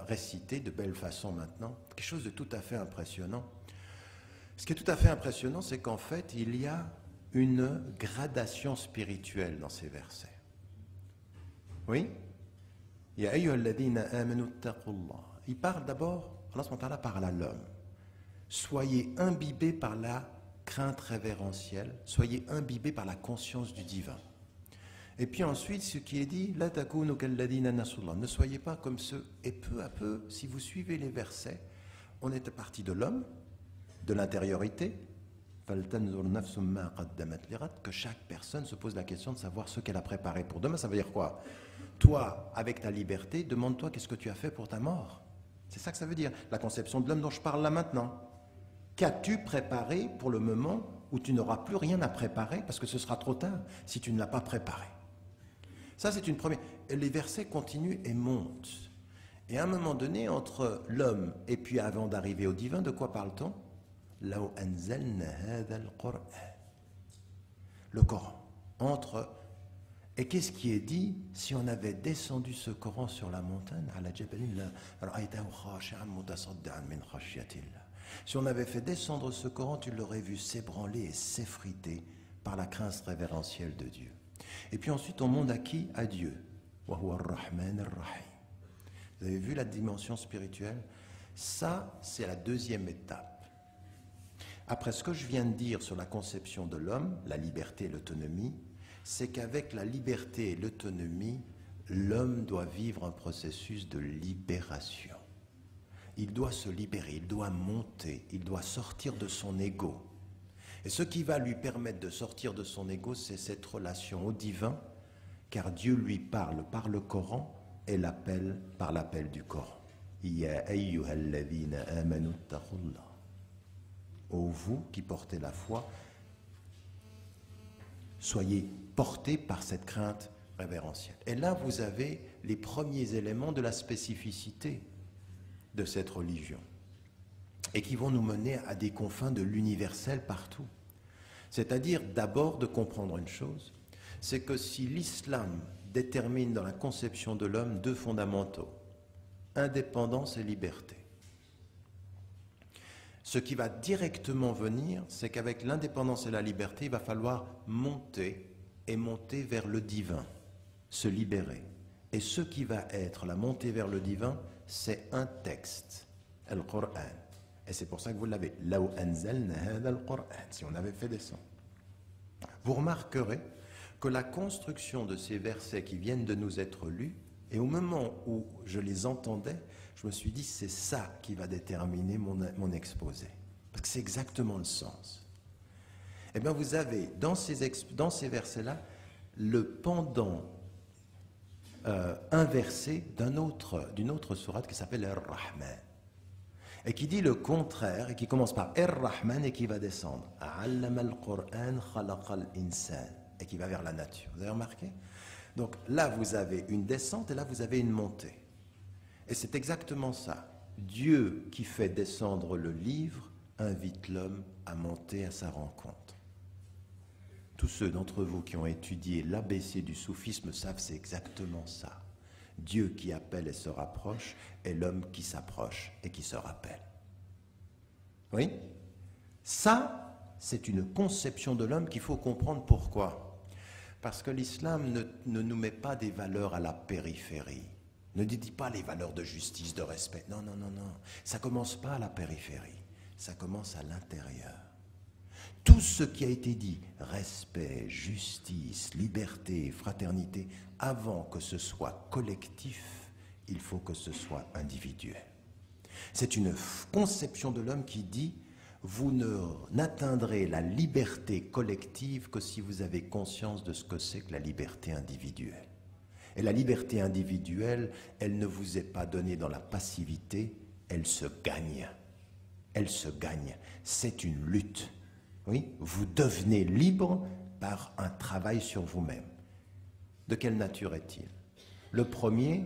S4: récités de belle façon maintenant. Quelque chose de tout à fait impressionnant. Ce qui est tout à fait impressionnant, c'est qu'en fait, il y a une gradation spirituelle dans ces versets. Oui? Ya ayyuhalladhina amanu taqullah. Il parle d'abord Allah subhanahu wa ta'ala parle à l'homme. Soyez imbibés par la crainte révérentielle, soyez imbibés par la conscience du divin. Et puis ensuite, ce qui est dit, la takunu kalladina nasullah, ne soyez pas comme ceux, et peu à peu, si vous suivez les versets, on est parti de l'homme, de l'intériorité, que chaque personne se pose la question de savoir ce qu'elle a préparé pour demain. Ça veut dire quoi? Toi, avec ta liberté, demande-toi qu'est-ce que tu as fait pour ta mort. C'est ça que ça veut dire, la conception de l'homme dont je parle là maintenant. Qu'as-tu préparé pour le moment où tu n'auras plus rien à préparer parce que ce sera trop tard si tu ne l'as pas préparé? Ça, c'est une première. Et les versets continuent et montent. Et à un moment donné, entre l'homme et puis avant d'arriver au divin, de quoi parle-t-on? Le Coran. Entre. Et qu'est-ce qui est dit si on avait descendu ce Coran sur la montagne? Si on avait fait descendre ce Coran, tu l'aurais vu s'ébranler et s'effriter par la crainte révérentielle de Dieu. Et puis ensuite, on monte à qui? À Dieu. Vous avez vu la dimension spirituelle? Ça, c'est la deuxième étape. Après ce que je viens de dire sur la conception de l'homme, la liberté et l'autonomie, c'est qu'avec la liberté et l'autonomie, l'homme doit vivre un processus de libération. Il doit se libérer, il doit monter, il doit sortir de son ego. Et ce qui va lui permettre de sortir de son ego, c'est cette relation au divin, car Dieu lui parle par le Coran et l'appelle par l'appel du Coran. Ya ayyuhalladhina amanu taqullah. Ô vous qui portez la foi, soyez portés par cette crainte révérentielle. Et là, vous avez les premiers éléments de la spécificité de cette religion et qui vont nous mener à des confins de l'universel partout. C'est-à-dire d'abord de comprendre une chose, c'est que si l'islam détermine dans la conception de l'homme deux fondamentaux, indépendance et liberté, ce qui va directement venir, c'est qu'avec l'indépendance et la liberté, il va falloir monter et monter vers le divin, se libérer. Et ce qui va être la montée vers le divin, c'est un texte, le Coran. Et c'est pour ça que vous l'avez. Law anzalna hada al-Qur'an, si on avait fait descendre. Vous remarquerez que la construction de ces versets qui viennent de nous être lus, et au moment où je les entendais, je me suis dit, c'est ça qui va déterminer mon exposé. Parce que c'est exactement le sens. Eh bien, vous avez dans ces versets-là le pendant inversé d'une autre sourate qui s'appelle Ar-Rahman. Et qui dit le contraire, et qui commence par Ar-Rahman et qui va descendre. Allama al-Qur'an khalaqa al-insan. Et qui va vers la nature. Vous avez remarqué? Donc là, vous avez une descente et là, vous avez une montée. Et c'est exactement ça. Dieu qui fait descendre le livre invite l'homme à monter à sa rencontre. Tous ceux d'entre vous qui ont étudié l'ABC du soufisme savent c'est exactement ça. Dieu qui appelle et se rapproche et l'homme qui s'approche et qui se rappelle. Oui? Ça, c'est une conception de l'homme qu'il faut comprendre pourquoi. Parce que l'islam ne nous met pas des valeurs à la périphérie. Ne dit pas les valeurs de justice, de respect. Non, non, non, non. Ça ne commence pas à la périphérie. Ça commence à l'intérieur. Tout ce qui a été dit, respect, justice, liberté, fraternité, avant que ce soit collectif, il faut que ce soit individuel. C'est une conception de l'homme qui dit vous n'atteindrez la liberté collective que si vous avez conscience de ce que c'est que la liberté individuelle. Et la liberté individuelle, elle ne vous est pas donnée dans la passivité, elle se gagne. Elle se gagne. C'est une lutte. Oui, vous devenez libre par un travail sur vous-même. De quelle nature est-il? Le premier,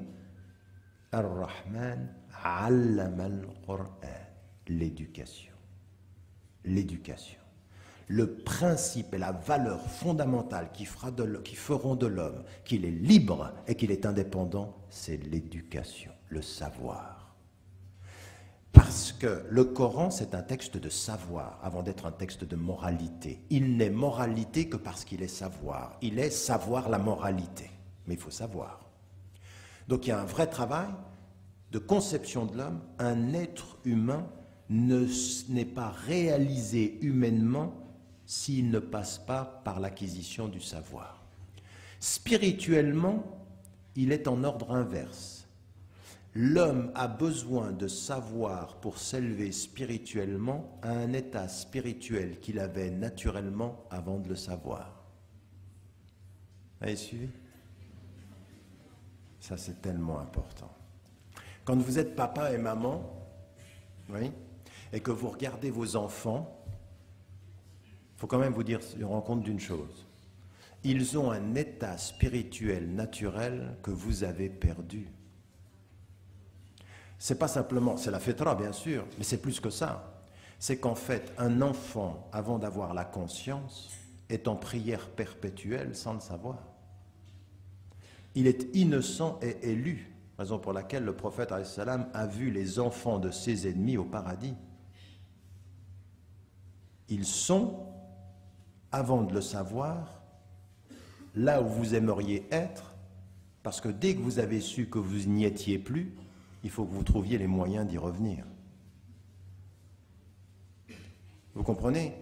S4: Ar-Rahman, allama al-Qur'an, l'éducation. L'éducation. Le principe et la valeur fondamentale qui feront de l'homme qu'il est libre et qu'il est indépendant, c'est l'éducation, le savoir. Parce que le Coran, c'est un texte de savoir, avant d'être un texte de moralité. Il n'est moralité que parce qu'il est savoir. Il est savoir la moralité. Mais il faut savoir. Donc il y a un vrai travail de conception de l'homme, un être humain n'est pas réalisé humainement s'il ne passe pas par l'acquisition du savoir. Spirituellement, il est en ordre inverse. L'homme a besoin de savoir pour s'élever spirituellement à un état spirituel qu'il avait naturellement avant de le savoir. Vous avez suivi? Ça, c'est tellement important. Quand vous êtes papa et maman, oui, et que vous regardez vos enfants, il faut quand même vous rendre compte d'une chose. Ils ont un état spirituel naturel que vous avez perdu. C'est pas simplement, c'est la fitra bien sûr, mais c'est plus que ça. C'est qu'en fait, un enfant, avant d'avoir la conscience, est en prière perpétuelle sans le savoir. Il est innocent et élu, raison pour laquelle le prophète alayhi salam a vu les enfants de ses ennemis au paradis. Ils sont, avant de le savoir, là où vous aimeriez être, parce que dès que vous avez su que vous n'y étiez plus, il faut que vous trouviez les moyens d'y revenir. Vous comprenez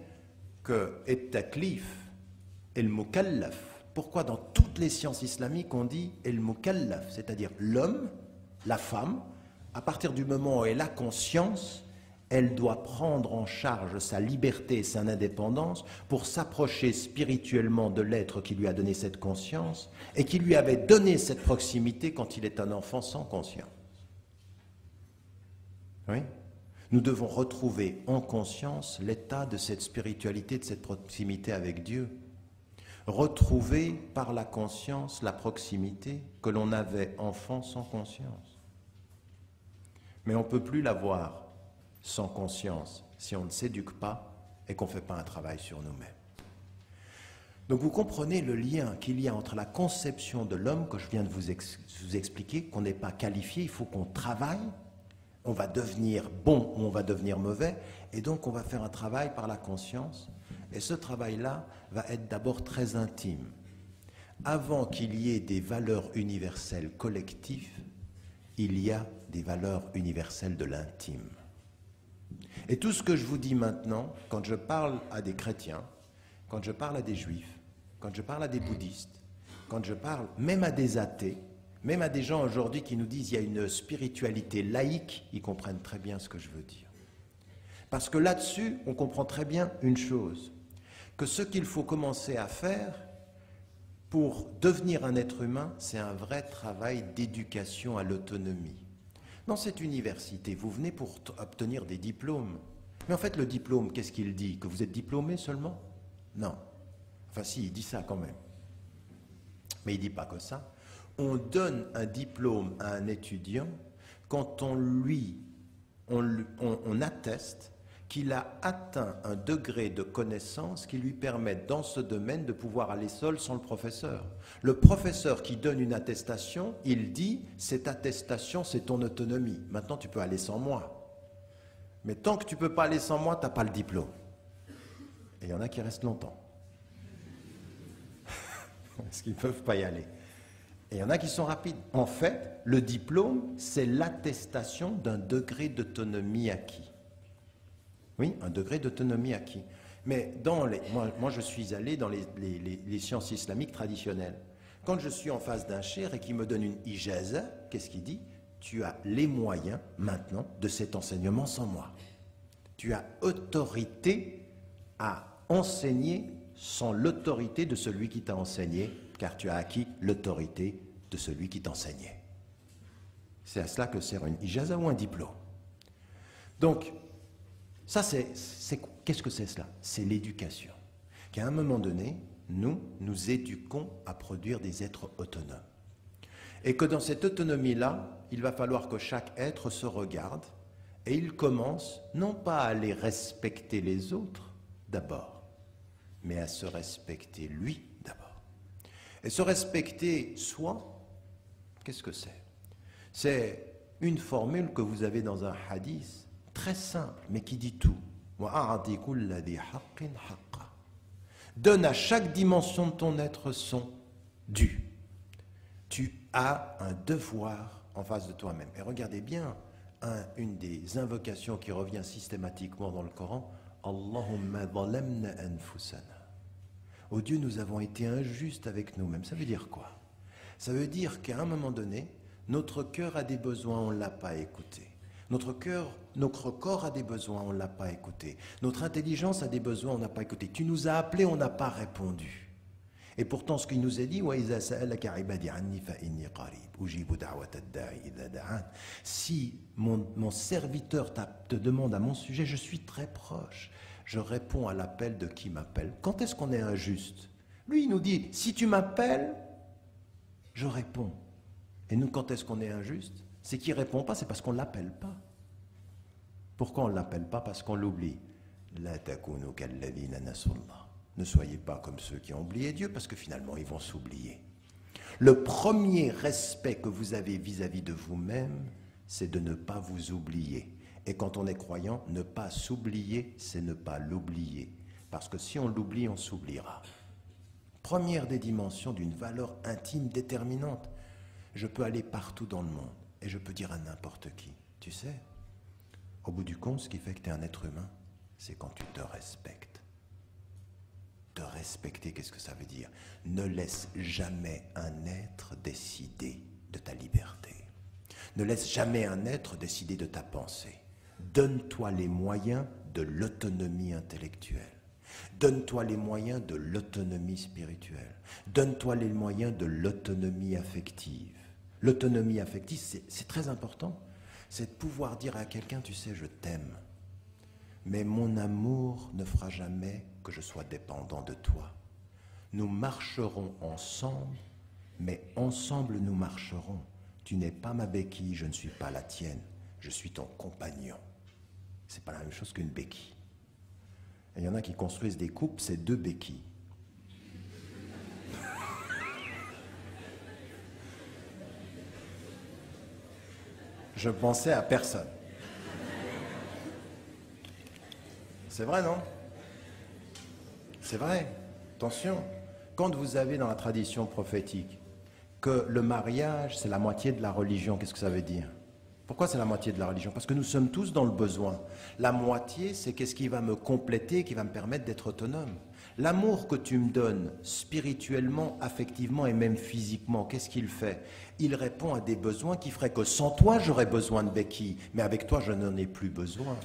S4: que et-taklif et le mukallaf, pourquoi dans toutes les sciences islamiques on dit et le mukallaf, c'est-à-dire l'homme, la femme, à partir du moment où elle a conscience, elle doit prendre en charge sa liberté et son indépendance pour s'approcher spirituellement de l'être qui lui a donné cette conscience et qui lui avait donné cette proximité quand il est un enfant sans conscience. Oui? Nous devons retrouver en conscience l'état de cette spiritualité, de cette proximité avec Dieu. Retrouver par la conscience la proximité que l'on avait enfant sans conscience. Mais on ne peut plus l'avoir sans conscience si on ne s'éduque pas et qu'on ne fait pas un travail sur nous-mêmes. Donc vous comprenez le lien qu'il y a entre la conception de l'homme que je viens de vous expliquer, qu'on n'est pas qualifié, il faut qu'on travaille. On va devenir bon ou on va devenir mauvais, et donc on va faire un travail par la conscience, et ce travail-là va être d'abord très intime. Avant qu'il y ait des valeurs universelles collectives, il y a des valeurs universelles de l'intime. Et tout ce que je vous dis maintenant, quand je parle à des chrétiens, quand je parle à des juifs, quand je parle à des bouddhistes, quand je parle même à des athées, même à des gens aujourd'hui qui nous disent qu'il y a une spiritualité laïque, ils comprennent très bien ce que je veux dire. Parce que là-dessus, on comprend très bien une chose, que ce qu'il faut commencer à faire pour devenir un être humain, c'est un vrai travail d'éducation à l'autonomie. Dans cette université, vous venez pour obtenir des diplômes. Mais en fait, le diplôme, qu'est-ce qu'il dit? Que vous êtes diplômé seulement? Non. Enfin si, il dit ça quand même. Mais il ne dit pas que ça. On donne un diplôme à un étudiant quand on atteste qu'il a atteint un degré de connaissance qui lui permet dans ce domaine de pouvoir aller seul sans le professeur. Le professeur qui donne une attestation, il dit « cette attestation, c'est ton autonomie. Maintenant, tu peux aller sans moi. Mais tant que tu ne peux pas aller sans moi, tu n'as pas le diplôme. » Et il y en a qui restent longtemps. Parce qu'ils ne peuvent pas y aller. Et il y en a qui sont rapides. En fait, le diplôme, c'est l'attestation d'un degré d'autonomie acquis. Oui, un degré d'autonomie acquis. Mais moi, je suis allé dans les sciences islamiques traditionnelles. Quand je suis en face d'un cheikh et qu'il me donne une ijaza, qu'est-ce qu'il dit? Tu as les moyens maintenant de cet enseignement sans moi. Tu as autorité à enseigner sans l'autorité de celui qui t'a enseigné, car tu as acquis l'autorité de celui qui t'enseignait. C'est à cela que sert une ijaza ou un diplôme. Donc, ça, qu'est-ce que c'est cela? C'est l'éducation. Qu'à un moment donné, nous éduquons à produire des êtres autonomes. Et que dans cette autonomie-là, il va falloir que chaque être se regarde et il commence non pas à aller respecter les autres d'abord, mais à se respecter lui d'abord. Et se respecter soi, qu'est-ce que c'est? C'est une formule que vous avez dans un hadith très simple, mais qui dit tout. Donne à chaque dimension de ton être son dû. Tu as un devoir en face de toi-même. Et regardez bien une des invocations qui revient systématiquement dans le Coran, Allahumma zalamna anfusana. Oh Dieu, nous avons été injustes avec nous-mêmes. Ça veut dire quoi? Ça veut dire qu'à un moment donné, notre cœur a des besoins, on ne l'a pas écouté. Notre corps a des besoins, on ne l'a pas écouté. Notre intelligence a des besoins, on n'a pas écouté. Tu nous as appelés, on n'a pas répondu. Et pourtant, ce qu'il nous a dit, si mon serviteur te demande à mon sujet, je suis très proche. Je réponds à l'appel de qui m'appelle. Quand est-ce qu'on est injuste? Lui, il nous dit, si tu m'appelles, je réponds. Et nous, quand est-ce qu'on est injuste? C'est qu'il ne répond pas, c'est parce qu'on ne l'appelle pas. Pourquoi on ne l'appelle pas? Parce qu'on l'oublie. La takunu kalladhina nasullah. Ne soyez pas comme ceux qui ont oublié Dieu, parce que finalement, ils vont s'oublier. Le premier respect que vous avez vis-à-vis de vous-même, c'est de ne pas vous oublier. Et quand on est croyant, ne pas s'oublier, c'est ne pas l'oublier. Parce que si on l'oublie, on s'oubliera. Première des dimensions d'une valeur intime déterminante. Je peux aller partout dans le monde et je peux dire à n'importe qui, tu sais, au bout du compte, ce qui fait que tu es un être humain, c'est quand tu te respectes. Te respecter, qu'est-ce que ça veut dire? Ne laisse jamais un être décider de ta liberté. Ne laisse jamais un être décider de ta pensée. Donne-toi les moyens de l'autonomie intellectuelle. Donne-toi les moyens de l'autonomie spirituelle. Donne-toi les moyens de l'autonomie affective. L'autonomie affective, c'est très important. C'est de pouvoir dire à quelqu'un, tu sais, je t'aime. Mais mon amour ne fera jamais que je sois dépendant de toi. Nous marcherons ensemble, mais ensemble nous marcherons. Tu n'es pas ma béquille, je ne suis pas la tienne. Je suis ton compagnon. Ce n'est pas la même chose qu'une béquille. Et il y en a qui construisent des couples, c'est 2 béquilles. Je pensais à personne. C'est vrai, non? C'est vrai. Attention. Quand vous avez dans la tradition prophétique que le mariage, c'est la moitié de la religion, qu'est-ce que ça veut dire? Pourquoi c'est la moitié de la religion? Parce que nous sommes tous dans le besoin. La moitié, c'est qu'est-ce qui va me compléter, qui va me permettre d'être autonome. L'amour que tu me donnes, spirituellement, affectivement et même physiquement, qu'est-ce qu'il fait? Il répond à des besoins qui feraient que sans toi, j'aurais besoin de béquilles, mais avec toi, je n'en ai plus besoin.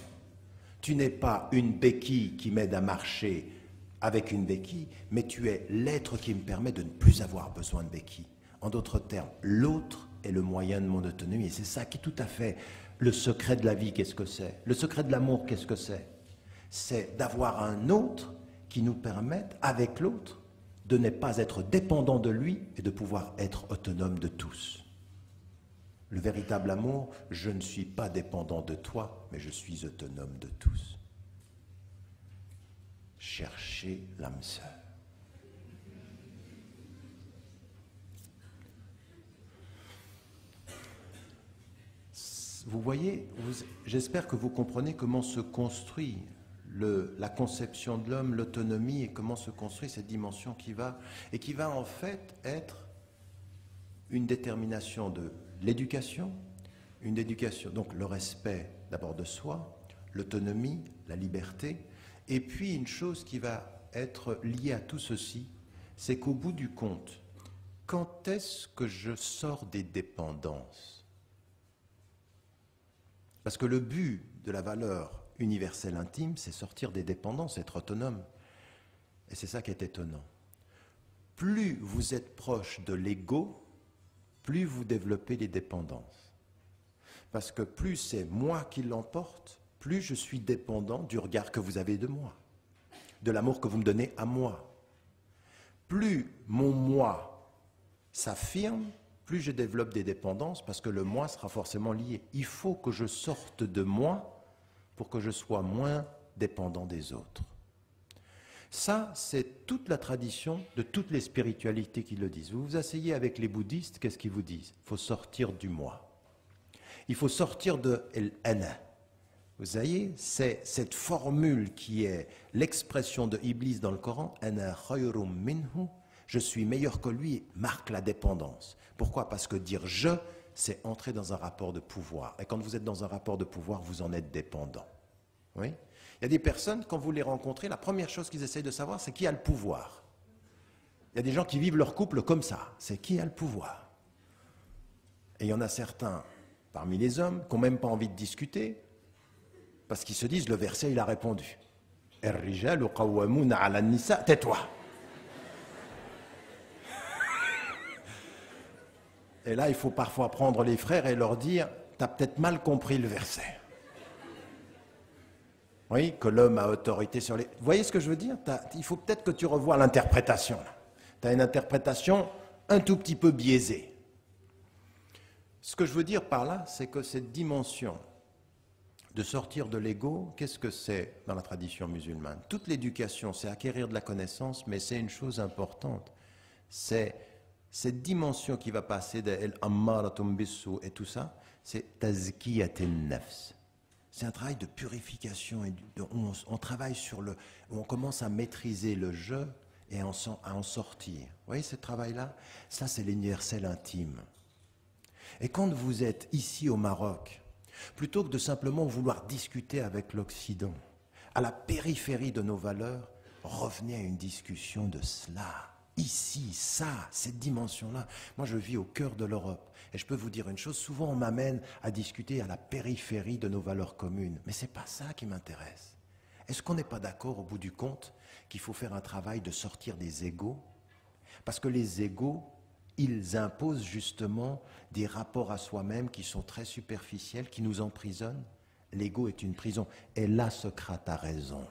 S4: Tu n'es pas une béquille qui m'aide à marcher avec une béquille, mais tu es l'être qui me permet de ne plus avoir besoin de béquilles. En d'autres termes, l'autre est le moyen de mon autonomie. Et c'est ça qui est tout à fait le secret de la vie. Qu'est-ce que c'est? Le secret de l'amour, qu'est-ce que c'est? C'est d'avoir un autre qui nous permette, avec l'autre, de ne pas être dépendant de lui et de pouvoir être autonome de tous. Le véritable amour, je ne suis pas dépendant de toi, mais je suis autonome de tous. Cherchez l'âme sœur. Vous voyez, j'espère que vous comprenez comment se construit la conception de l'homme, l'autonomie, et comment se construit cette dimension qui va en fait être une détermination de l'éducation, donc le respect d'abord de soi, l'autonomie, la liberté, et puis une chose qui va être liée à tout ceci, c'est qu'au bout du compte, quand est-ce que je sors des dépendances? Parce que le but de la valeur universelle intime, c'est sortir des dépendances, être autonome. Et c'est ça qui est étonnant. Plus vous êtes proche de l'ego, plus vous développez les dépendances. Parce que plus c'est moi qui l'emporte, plus je suis dépendant du regard que vous avez de moi, de l'amour que vous me donnez à moi. Plus mon moi s'affirme, plus je développe des dépendances, parce que le moi sera forcément lié. Il faut que je sorte de moi pour que je sois moins dépendant des autres. Ça, c'est toute la tradition de toutes les spiritualités qui le disent. Vous vous asseyez avec les bouddhistes, qu'est-ce qu'ils vous disent? Il faut sortir du moi. Il faut sortir de l'ana. Vous voyez, c'est cette formule qui est l'expression de Iblis dans le Coran, ana khayrum minhu, je suis meilleur que lui, marque la dépendance. Pourquoi? Parce que dire je, c'est entrer dans un rapport de pouvoir. Et quand vous êtes dans un rapport de pouvoir, vous en êtes dépendant. Oui? Il y a des personnes, quand vous les rencontrez, la première chose qu'ils essayent de savoir, c'est qui a le pouvoir. Il y a des gens qui vivent leur couple comme ça. C'est qui a le pouvoir. Et il y en a certains, parmi les hommes, qui n'ont même pas envie de discuter, parce qu'ils se disent, le verset, il a répondu. Ar-rijalu qawwamuna 'ala an-nisa. Tais-toi. Et là, il faut parfois prendre les frères et leur dire, tu as peut-être mal compris le verset. Oui, que l'homme a autorité sur les... Vous voyez ce que je veux dire? Il faut peut-être que tu revoies l'interprétation. Tu as une interprétation un tout petit peu biaisée. Ce que je veux dire par là, c'est que cette dimension de sortir de l'ego, qu'est-ce que c'est dans la tradition musulmane? Toute l'éducation, c'est acquérir de la connaissance, mais c'est une chose importante. C'est cette dimension qui va passer d'Ammaratum Bissu et tout ça, c'est Tazkiyat al-Nafs. C'est un travail de purification. Et on travaille sur le... On commence à maîtriser le jeu et à en sortir. Vous voyez ce travail-là? Ça, c'est l'universel intime. Et quand vous êtes ici au Maroc, plutôt que de simplement vouloir discuter avec l'Occident, à la périphérie de nos valeurs, revenez à une discussion de cela. Ici, ça, cette dimension-là. Moi, je vis au cœur de l'Europe. Et je peux vous dire une chose, souvent on m'amène à discuter à la périphérie de nos valeurs communes. Mais ce n'est pas ça qui m'intéresse. Est-ce qu'on n'est pas d'accord, au bout du compte, qu'il faut faire un travail de sortir des égos? Parce que les égos, ils imposent justement des rapports à soi-même qui sont très superficiels, qui nous emprisonnent. L'ego est une prison. Et là, Socrate a raison.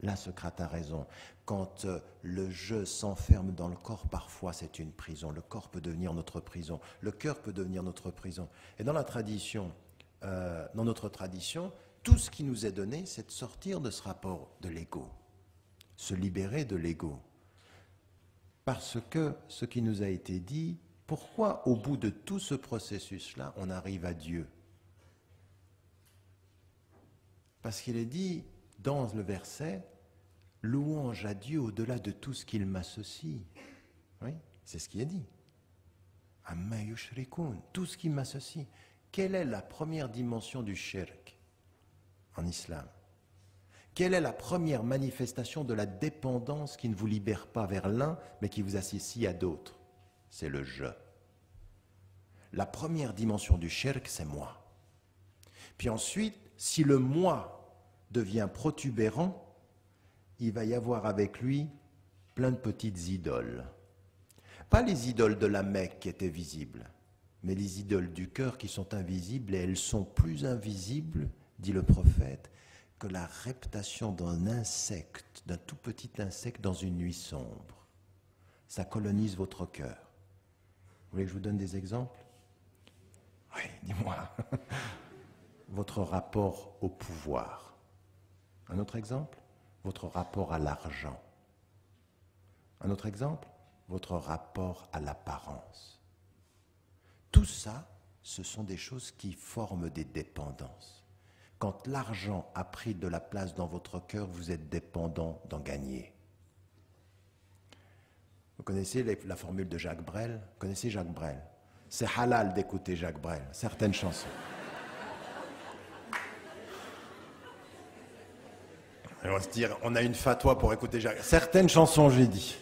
S4: Là, Socrate a raison. Quand le je s'enferme dans le corps, parfois c'est une prison. Le corps peut devenir notre prison. Le cœur peut devenir notre prison. Et dans notre tradition, tout ce qui nous est donné, c'est de sortir de ce rapport de l'ego, se libérer de l'ego. Parce que ce qui nous a été dit, pourquoi au bout de tout ce processus-là, on arrive à Dieu? Parce qu'il est dit dans le verset, louange à Dieu au-delà de tout ce qu'il m'associe. Oui, c'est ce qui est dit. Amma yushrikun, tout ce qui m'associe. Quelle est la première dimension du shirk en islam? Quelle est la première manifestation de la dépendance qui ne vous libère pas vers l'un, mais qui vous associe à d'autres? C'est le je. La première dimension du shirk, c'est moi. Puis ensuite, si le moi devient protubérant, il va y avoir avec lui plein de petites idoles. Pas les idoles de la Mecque qui étaient visibles, mais les idoles du cœur qui sont invisibles, et elles sont plus invisibles, dit le prophète, que la reptation d'un insecte, d'un tout petit insecte dans une nuit sombre. Ça colonise votre cœur. Vous voulez que je vous donne des exemples? Oui, dis-moi. Votre rapport au pouvoir. Un autre exemple? Votre rapport à l'argent. Un autre exemple? Votre rapport à l'apparence. Tout ça, ce sont des choses qui forment des dépendances. Quand l'argent a pris de la place dans votre cœur, vous êtes dépendant d'en gagner. Vous connaissez la formule de Jacques Brel? Vous connaissez Jacques Brel? C'est halal d'écouter Jacques Brel, certaines chansons. Et on va se dire, on a une fatwa pour écouter Jacques. Certaines chansons, j'ai dit.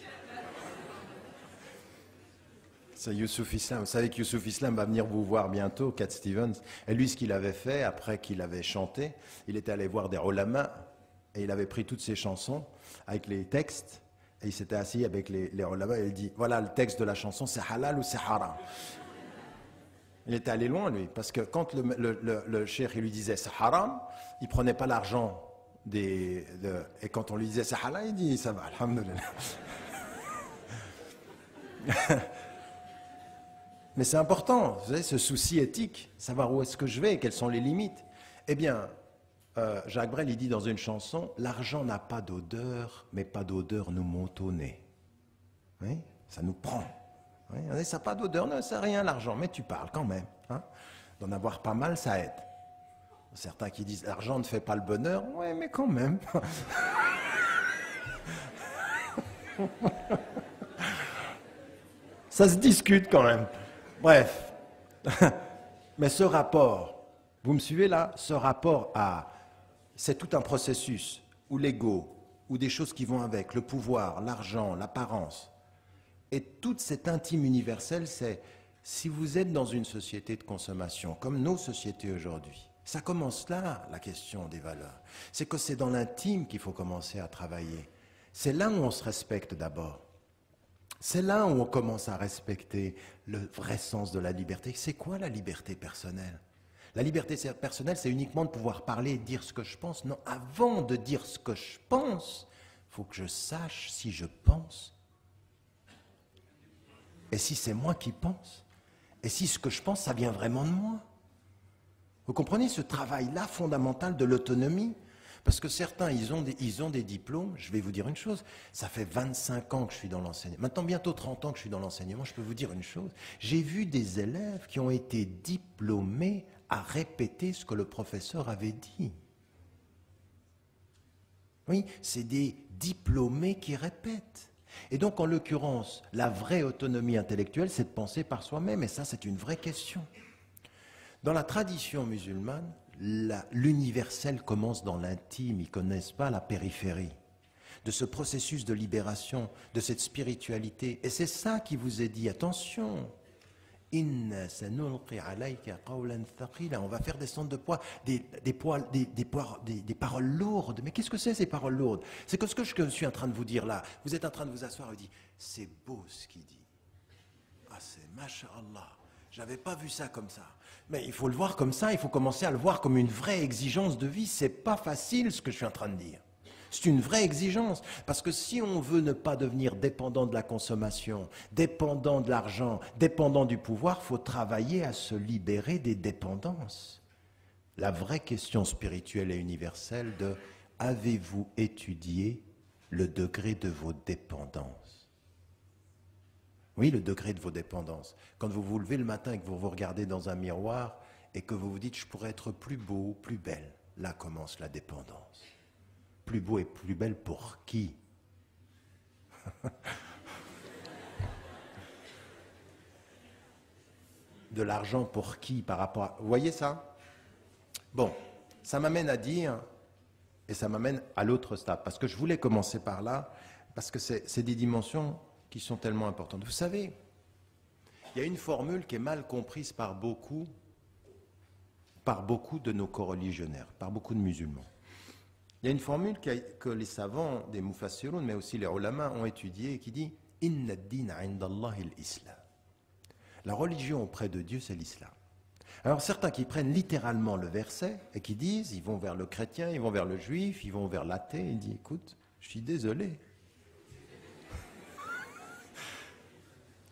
S4: C'est Youssouf Islam. Vous savez que Youssouf Islam va venir vous voir bientôt, Cat Stevens. Et lui, ce qu'il avait fait, après qu'il avait chanté, il était allé voir des ulama et il avait pris toutes ses chansons avec les textes et il s'était assis avec les ulama et il dit, voilà le texte de la chanson, c'est halal ou c'est haram. Il était allé loin, lui, parce que quand le cheikh lui disait c'est haram, il ne prenait pas l'argent et quand on lui disait c'est halal, il dit ça va, alhamdoulilah. Mais c'est important, vous savez, ce souci éthique, savoir où est-ce que je vais, quelles sont les limites. Eh bien, Jacques Brel, il dit dans une chanson, l'argent n'a pas d'odeur, mais pas d'odeur nous monte au nez. Oui, ça nous prend. Oui, ça n'a pas d'odeur, non, c'est rien l'argent, mais tu parles quand même. Hein. D'en avoir pas mal, ça aide. Certains qui disent, l'argent ne fait pas le bonheur, oui, mais quand même. Ça se discute quand même. Bref, Mais ce rapport, vous me suivez là? Ce rapport c'est tout un processus où l'ego, ou des choses qui vont avec, le pouvoir, l'argent, l'apparence, et toute cette intime universelle, c'est si vous êtes dans une société de consommation, comme nos sociétés aujourd'hui, ça commence là, la question des valeurs. C'est que c'est dans l'intime qu'il faut commencer à travailler. C'est là où on se respecte d'abord. C'est là où on commence à respecter le vrai sens de la liberté. C'est quoi la liberté personnelle? La liberté personnelle, c'est uniquement de pouvoir parler et dire ce que je pense. Non, avant de dire ce que je pense, il faut que je sache si je pense. Et si c'est moi qui pense. Et si ce que je pense, ça vient vraiment de moi. Vous comprenez ce travail-là fondamental de l'autonomie? Parce que certains, ils ont des diplômes. Je vais vous dire une chose, ça fait 25 ans que je suis dans l'enseignement. Maintenant, bientôt 30 ans que je suis dans l'enseignement, je peux vous dire une chose. J'ai vu des élèves qui ont été diplômés à répéter ce que le professeur avait dit. Oui, c'est des diplômés qui répètent. Et donc, en l'occurrence, la vraie autonomie intellectuelle, c'est de penser par soi-même. Et ça, c'est une vraie question. Dans la tradition musulmane, l'universel commence dans l'intime, ils ne connaissent pas la périphérie, de ce processus de libération, de cette spiritualité. Et c'est ça qui vous est dit, attention, on va faire descendre de poids, des paroles lourdes. Mais qu'est-ce que c'est ces paroles lourdes? C'est que ce que je suis en train de vous dire là, vous êtes en train de vous asseoir et vous dire, c'est beau ce qu'il dit. Ah, c'est masha'Allah. Je n'avais pas vu ça comme ça. Mais il faut le voir comme ça, il faut commencer à le voir comme une vraie exigence de vie. Ce n'est pas facile ce que je suis en train de dire. C'est une vraie exigence. Parce que si on veut ne pas devenir dépendant de la consommation, dépendant de l'argent, dépendant du pouvoir, il faut travailler à se libérer des dépendances. La vraie question spirituelle et universelle de « Avez-vous étudié le degré de vos dépendances ?» Oui, le degré de vos dépendances. Quand vous vous levez le matin et que vous vous regardez dans un miroir et que vous vous dites « je pourrais être plus beau, plus belle », là commence la dépendance. Plus beau et plus belle pour qui? De l'argent pour qui par rapport à... Vous voyez ça? Bon, ça m'amène à dire, et ça m'amène à l'autre stade, parce que je voulais commencer par là, parce que c'est des dimensions qui sont tellement importantes. Vous savez, il y a une formule qui est mal comprise par beaucoup de nos coreligionnaires, par beaucoup de musulmans. Il y a une formule que les savants des mufassiroun, mais aussi les ulama ont étudiée, qui dit « Inna ad-din 'inda Allahi al-Islam ». La religion auprès de Dieu, c'est l'islam. Alors certains qui prennent littéralement le verset et qui disent, ils vont vers le chrétien, ils vont vers le juif, ils vont vers l'athée, ils disent « Écoute, je suis désolé.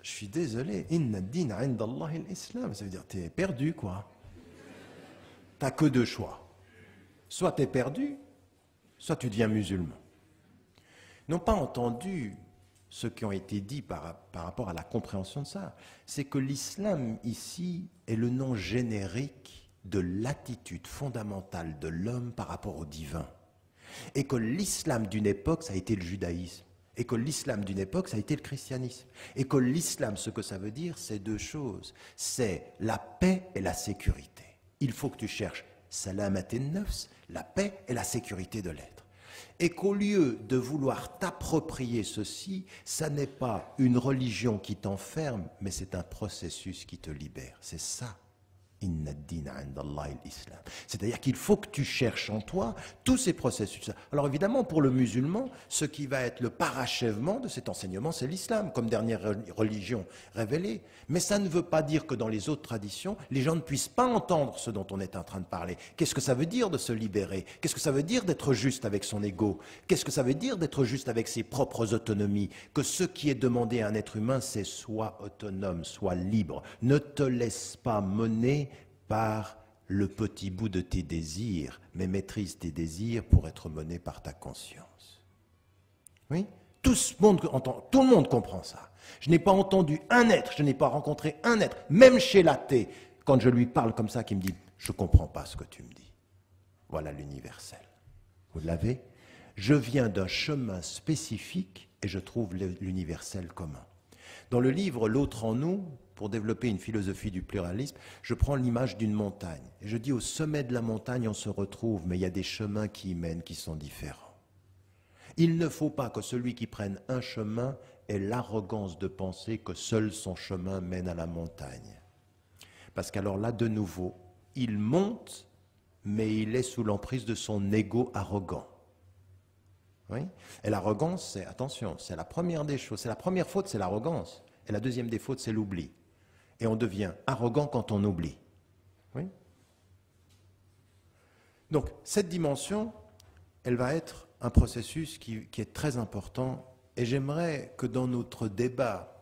S4: Je suis désolé, inna ad-din 'inda Allahi al-Islam ». Ça veut dire, tu es perdu, quoi. Tu n'as que deux choix. Soit tu es perdu, soit tu deviens musulman. Ils n'ont pas entendu ce qui ont été dit par rapport à la compréhension de ça. C'est que l'islam, ici, est le nom générique de l'attitude fondamentale de l'homme par rapport au divin. Et que l'islam d'une époque, ça a été le judaïsme. Et que l'islam d'une époque, ça a été le christianisme. Et que l'islam, ce que ça veut dire, c'est deux choses. C'est la paix et la sécurité. Il faut que tu cherches salamat an-nafs, la paix et la sécurité de l'être. Et qu'au lieu de vouloir t'approprier ceci, ça n'est pas une religion qui t'enferme, mais c'est un processus qui te libère. C'est ça. Inna ad-din 'inda Allahi al-Islam. C'est-à-dire qu'il faut que tu cherches en toi tous ces processus. Alors évidemment, pour le musulman, ce qui va être le parachèvement de cet enseignement, c'est l'islam, comme dernière religion révélée. Mais ça ne veut pas dire que dans les autres traditions, les gens ne puissent pas entendre ce dont on est en train de parler. Qu'est-ce que ça veut dire de se libérer? Qu'est-ce que ça veut dire d'être juste avec son ego? Qu'est-ce que ça veut dire d'être juste avec ses propres autonomies? Que ce qui est demandé à un être humain, c'est sois autonome, sois libre. Ne te laisse pas mener par le petit bout de tes désirs, mais maîtrise tes désirs pour être mené par ta conscience. Oui? Tout le monde comprend ça. Je n'ai pas entendu un être, je n'ai pas rencontré un être, même chez l'athée, quand je lui parle comme ça, qui me dit « je ne comprends pas ce que tu me dis ». Voilà l'universel. Vous l'avez? Je viens d'un chemin spécifique et je trouve l'universel commun. Dans le livre « L'autre en nous », pour développer une philosophie du pluralisme, je prends l'image d'une montagne. Et je dis, au sommet de la montagne, on se retrouve, mais il y a des chemins qui y mènent qui sont différents. Il ne faut pas que celui qui prenne un chemin ait l'arrogance de penser que seul son chemin mène à la montagne. Parce qu'alors là, de nouveau, il monte, mais il est sous l'emprise de son ego arrogant. Oui? Et l'arrogance, c'est, attention, c'est la première des choses. C'est la première faute, c'est l'arrogance. Et la deuxième des fautes, c'est l'oubli. Et on devient arrogant quand on oublie. Oui? Donc, cette dimension, elle va être un processus qui est très important. Et j'aimerais que dans notre débat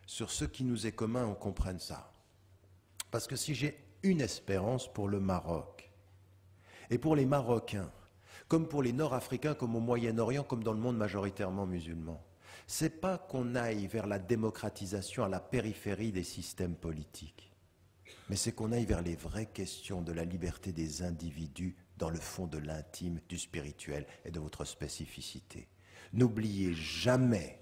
S4: sur ce qui nous est commun, on comprenne ça. Parce que si j'ai une espérance pour le Maroc, et pour les Marocains, comme pour les Nord-Africains, comme au Moyen-Orient, comme dans le monde majoritairement musulman, c'est pas qu'on aille vers la démocratisation à la périphérie des systèmes politiques, mais c'est qu'on aille vers les vraies questions de la liberté des individus dans le fond de l'intime, du spirituel et de votre spécificité. N'oubliez jamais,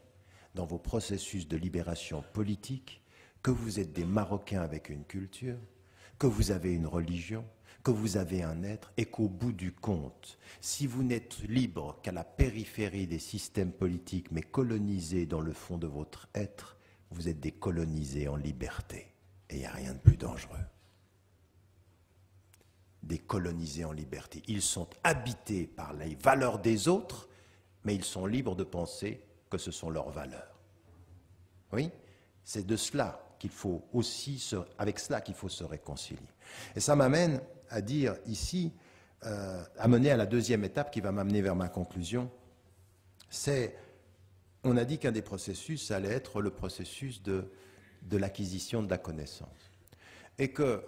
S4: dans vos processus de libération politique, que vous êtes des Marocains avec une culture, que vous avez une religion, que vous avez un être, et qu'au bout du compte, si vous n'êtes libre qu'à la périphérie des systèmes politiques, mais colonisés dans le fond de votre être, vous êtes des colonisés en liberté. Et il n'y a rien de plus dangereux. Des colonisés en liberté. Ils sont habités par les valeurs des autres, mais ils sont libres de penser que ce sont leurs valeurs. Oui? C'est de cela qu'il faut aussi, avec cela qu'il faut se réconcilier. Et ça m'amène à dire ici, à mener à la deuxième étape qui va m'amener vers ma conclusion, c'est, on a dit qu'un des processus, ça allait être le processus de l'acquisition de la connaissance. Et que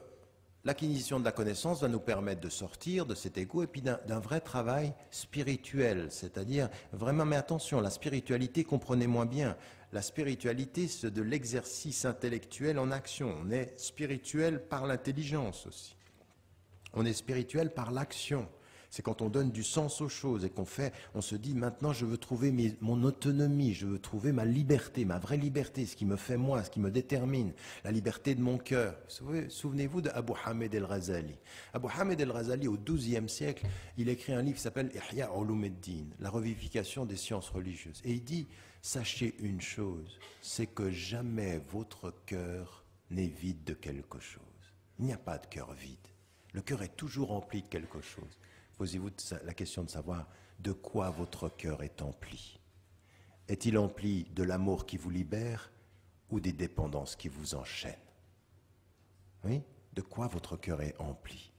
S4: l'acquisition de la connaissance va nous permettre de sortir de cet égo et puis d'un vrai travail spirituel, c'est-à-dire vraiment, mais attention, la spiritualité, comprenez-moi bien, la spiritualité, c'est de l'exercice intellectuel en action. On est spirituel par l'intelligence aussi. On est spirituel par l'action. C'est quand on donne du sens aux choses et qu'on fait, on se dit maintenant je veux trouver mon autonomie, je veux trouver ma liberté, ma vraie liberté, ce qui me fait moi, ce qui me détermine, la liberté de mon cœur. Souvenez-vous de Abu Hamid el-Ghazali. Abu Hamid el-Ghazali, au XIIe siècle, il écrit un livre qui s'appelle Ihya Ulum ad-Din, la revivification des sciences religieuses. Et il dit, sachez une chose, c'est que jamais votre cœur n'est vide de quelque chose. Il n'y a pas de cœur vide. Le cœur est toujours rempli de quelque chose. Posez-vous la question de savoir de quoi votre cœur est empli. Est-il empli de l'amour qui vous libère ou des dépendances qui vous enchaînent? Oui? De quoi votre cœur est empli?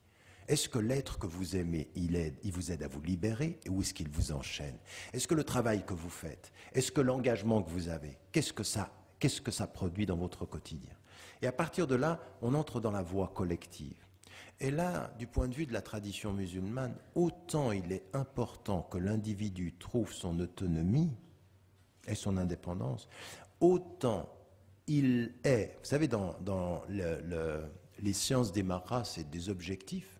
S4: Est-ce que l'être que vous aimez, il vous aide à vous libérer ou est-ce qu'il vous enchaîne? Est-ce que le travail que vous faites, est-ce que l'engagement que vous avez, qu'est-ce que ça produit dans votre quotidien? Et à partir de là, on entre dans la voie collective. Et là, du point de vue de la tradition musulmane, autant il est important que l'individu trouve son autonomie et son indépendance, autant il est, vous savez, dans les sciences des maras, c'est des objectifs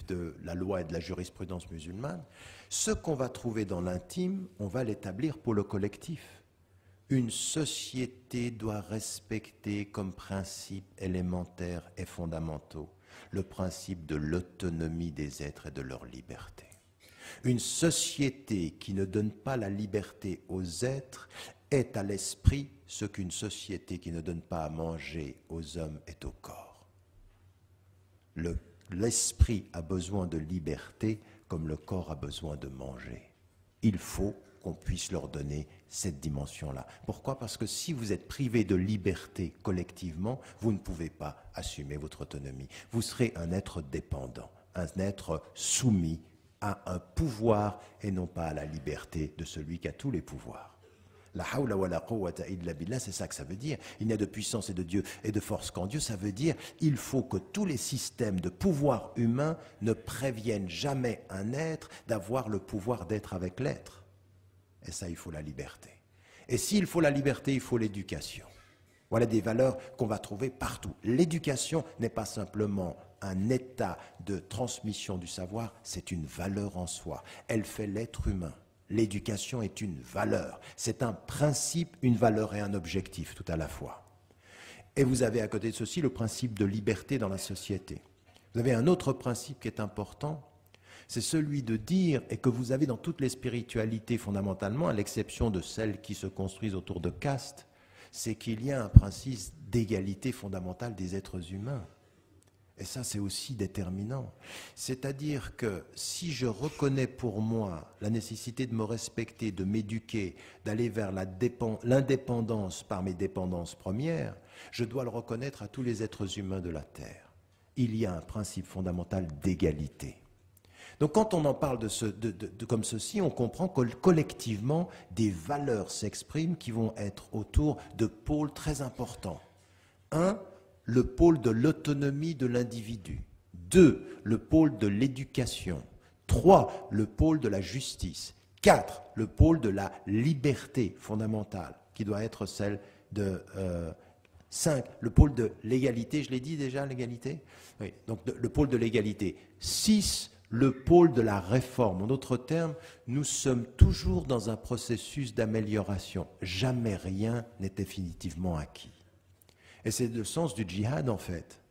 S4: de la loi et de la jurisprudence musulmane. Ce qu'on va trouver dans l'intime, on va l'établir pour le collectif. Une société doit respecter comme principe élémentaire et fondamentaux le principe de l'autonomie des êtres et de leur liberté. Une société qui ne donne pas la liberté aux êtres est à l'esprit ce qu'une société qui ne donne pas à manger aux hommes est au corps. L'esprit a besoin de liberté comme le corps a besoin de manger. Il faut qu'on puisse leur donner cette dimension-là. Pourquoi? Parce que si vous êtes privé de liberté collectivement, vous ne pouvez pas assumer votre autonomie. Vous serez un être dépendant, un être soumis à un pouvoir et non pas à la liberté de celui qui a tous les pouvoirs. La hawla wa la quwwata illa billah, c'est ça que ça veut dire. Il n'y a de puissance et de Dieu et de force qu'en Dieu. Ça veut dire il faut que tous les systèmes de pouvoir humain ne préviennent jamais un être d'avoir le pouvoir d'être avec l'être. Et ça, il faut la liberté. Et s'il faut la liberté, il faut l'éducation. Voilà des valeurs qu'on va trouver partout. L'éducation n'est pas simplement un état de transmission du savoir, c'est une valeur en soi. Elle fait l'être humain. L'éducation est une valeur. C'est un principe, une valeur et un objectif tout à la fois. Et vous avez à côté de ceci le principe de liberté dans la société. Vous avez un autre principe qui est important, c'est celui de dire, et que vous avez dans toutes les spiritualités fondamentalement, à l'exception de celles qui se construisent autour de castes, c'est qu'il y a un principe d'égalité fondamentale des êtres humains. Et ça, c'est aussi déterminant. C'est-à-dire que si je reconnais pour moi la nécessité de me respecter, de m'éduquer, d'aller vers l'indépendance par mes dépendances premières, je dois le reconnaître à tous les êtres humains de la Terre. Il y a un principe fondamental d'égalité. Donc quand on en parle comme ceci, on comprend que collectivement, des valeurs s'expriment qui vont être autour de pôles très importants. 1, le pôle de l'autonomie de l'individu. 2, le pôle de l'éducation. 3, le pôle de la justice. 4, le pôle de la liberté fondamentale, qui doit être celle de... 5, le pôle de l'égalité. Je l'ai dit déjà, l'égalité? Oui, donc le pôle de l'égalité. 6, le pôle de la réforme. En d'autres termes, nous sommes toujours dans un processus d'amélioration. Jamais rien n'est définitivement acquis. Et c'est le sens du djihad, en fait.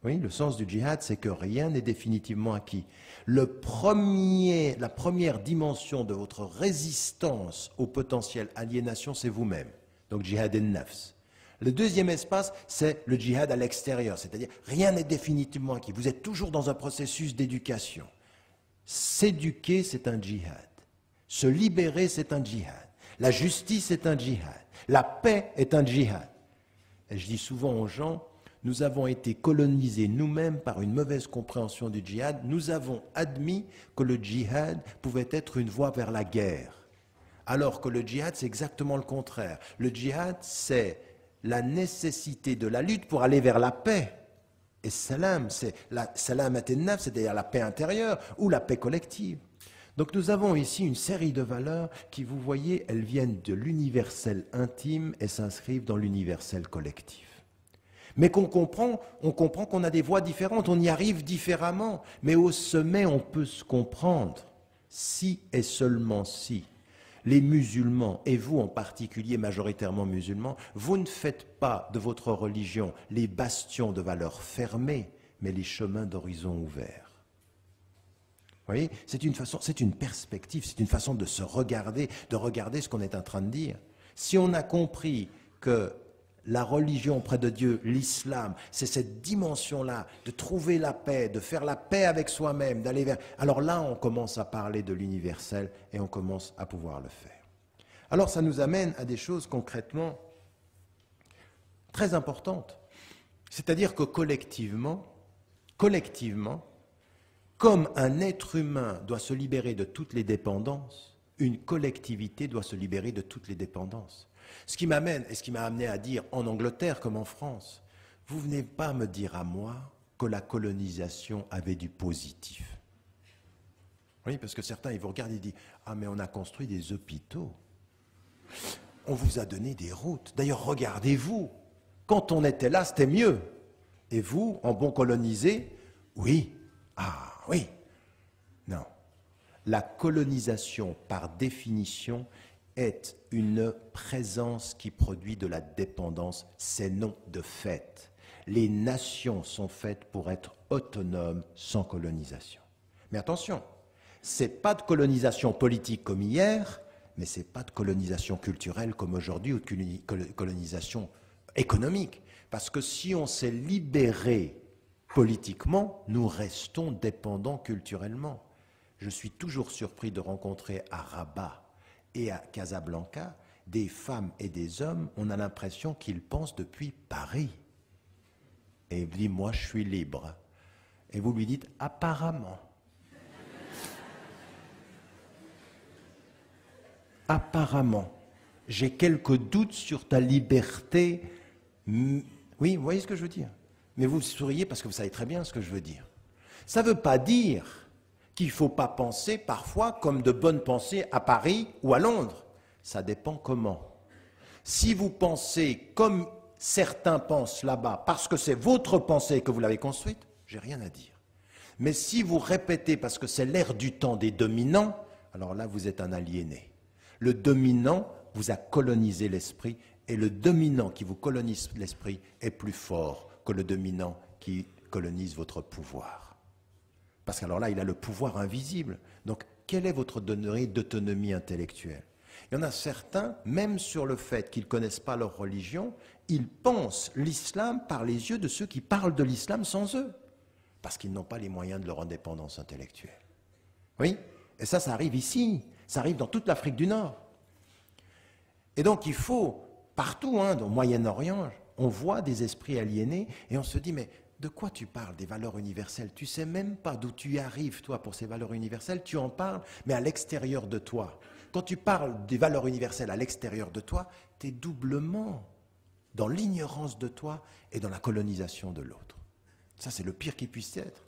S4: Oui, le sens du djihad, c'est que rien n'est définitivement acquis. La première dimension de votre résistance au potentiel aliénation, c'est vous-même. Donc, djihad el-nafs. Le deuxième espace, c'est le djihad à l'extérieur, c'est-à-dire rien n'est définitivement acquis. Vous êtes toujours dans un processus d'éducation. S'éduquer, c'est un djihad. Se libérer, c'est un djihad. La justice est un djihad. La paix est un djihad. Et je dis souvent aux gens, nous avons été colonisés nous-mêmes par une mauvaise compréhension du djihad. Nous avons admis que le djihad pouvait être une voie vers la guerre. Alors que le djihad, c'est exactement le contraire. Le djihad, c'est la nécessité de la lutte pour aller vers la paix. Et salam, c'est la salam at-naf, c'est-à-dire la paix intérieure ou la paix collective. Donc nous avons ici une série de valeurs qui, vous voyez, elles viennent de l'universel intime et s'inscrivent dans l'universel collectif. Mais on comprend qu'on a des voies différentes, on y arrive différemment, mais au sommet on peut se comprendre, si et seulement si. Les musulmans, et vous en particulier majoritairement musulmans, vous ne faites pas de votre religion les bastions de valeurs fermées, mais les chemins d'horizon ouverts. Vous voyez, c'est une façon, c'est une perspective, c'est une façon de se regarder, de regarder ce qu'on est en train de dire. Si on a compris que la religion auprès de Dieu, l'islam, c'est cette dimension-là de trouver la paix, de faire la paix avec soi-même, d'aller vers... Alors là, on commence à parler de l'universel et on commence à pouvoir le faire. Alors ça nous amène à des choses concrètement très importantes. C'est-à-dire que collectivement, comme un être humain doit se libérer de toutes les dépendances, une collectivité doit se libérer de toutes les dépendances. Ce qui m'amène, et ce qui m'a amené à dire en Angleterre comme en France, vous ne venez pas me dire à moi que la colonisation avait du positif. Oui, parce que certains, ils vous regardent et disent « Ah, mais on a construit des hôpitaux. On vous a donné des routes. D'ailleurs, regardez-vous. Quand on était là, c'était mieux. Et vous, en bon colonisé, oui. Ah, oui. Non. La colonisation, par définition, est une présence qui produit de la dépendance, c'est non de fait. Les nations sont faites pour être autonomes sans colonisation. Mais attention, ce n'est pas de colonisation politique comme hier, mais ce n'est pas de colonisation culturelle comme aujourd'hui ou de colonisation économique. Parce que si on s'est libéré politiquement, nous restons dépendants culturellement. Je suis toujours surpris de rencontrer à Rabat et à Casablanca, des femmes et des hommes, on a l'impression qu'ils pensent depuis Paris. Et il dit, moi je suis libre. Et vous lui dites, apparemment. Apparemment. J'ai quelques doutes sur ta liberté. Oui, vous voyez ce que je veux dire? Mais vous souriez parce que vous savez très bien ce que je veux dire. Ça ne veut pas dire qu'il ne faut pas penser parfois comme de bonnes pensées à Paris ou à Londres. Ça dépend comment. Si vous pensez comme certains pensent là-bas, parce que c'est votre pensée que vous l'avez construite, j'ai rien à dire. Mais si vous répétez parce que c'est l'ère du temps des dominants, alors là vous êtes un aliéné. Le dominant vous a colonisé l'esprit Et le dominant qui vous colonise l'esprit est plus fort que le dominant qui colonise votre pouvoir. Parce qu'alors là, il a le pouvoir invisible. Donc, quelle est votre degré d'autonomie intellectuelle? Il y en a certains, même sur le fait qu'ils ne connaissent pas leur religion, ils pensent l'islam par les yeux de ceux qui parlent de l'islam sans eux, parce qu'ils n'ont pas les moyens de leur indépendance intellectuelle. Oui? Et ça arrive ici, ça arrive dans toute l'Afrique du Nord. Et donc il faut, partout, au Moyen-Orient, on voit des esprits aliénés et on se dit, mais de quoi tu parles, des valeurs universelles? Tu ne sais même pas d'où tu arrives, toi, pour ces valeurs universelles. Tu en parles, mais à l'extérieur de toi. Quand tu parles des valeurs universelles à l'extérieur de toi, tu es doublement dans l'ignorance de toi et dans la colonisation de l'autre. Ça, c'est le pire qui puisse être.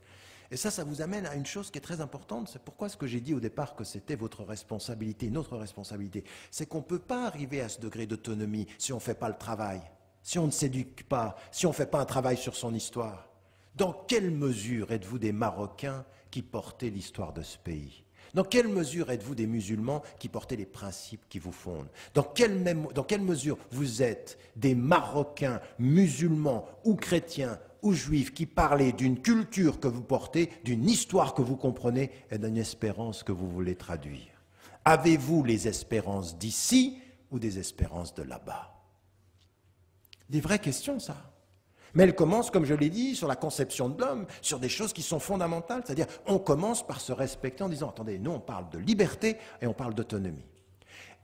S4: Et ça vous amène à une chose qui est très importante. C'est pourquoi ce que j'ai dit au départ que c'était votre responsabilité, notre responsabilité. C'est qu'on ne peut pas arriver à ce degré d'autonomie si on ne fait pas le travail, si on ne s'éduque pas, si on ne fait pas un travail sur son histoire. Dans quelle mesure êtes-vous des Marocains qui portez l'histoire de ce pays? Dans quelle mesure êtes-vous des musulmans qui portez les principes qui vous fondent? Dans quelle mesure vous êtes des Marocains, musulmans ou chrétiens ou juifs qui parlez d'une culture que vous portez, d'une histoire que vous comprenez et d'une espérance que vous voulez traduire? Avez-vous les espérances d'ici ou des espérances de là-bas? Des vraies questions, ça. Mais elles commencent, comme je l'ai dit, sur la conception de l'homme, sur des choses qui sont fondamentales. C'est-à-dire, on commence par se respecter en disant, attendez, nous on parle de liberté et on parle d'autonomie.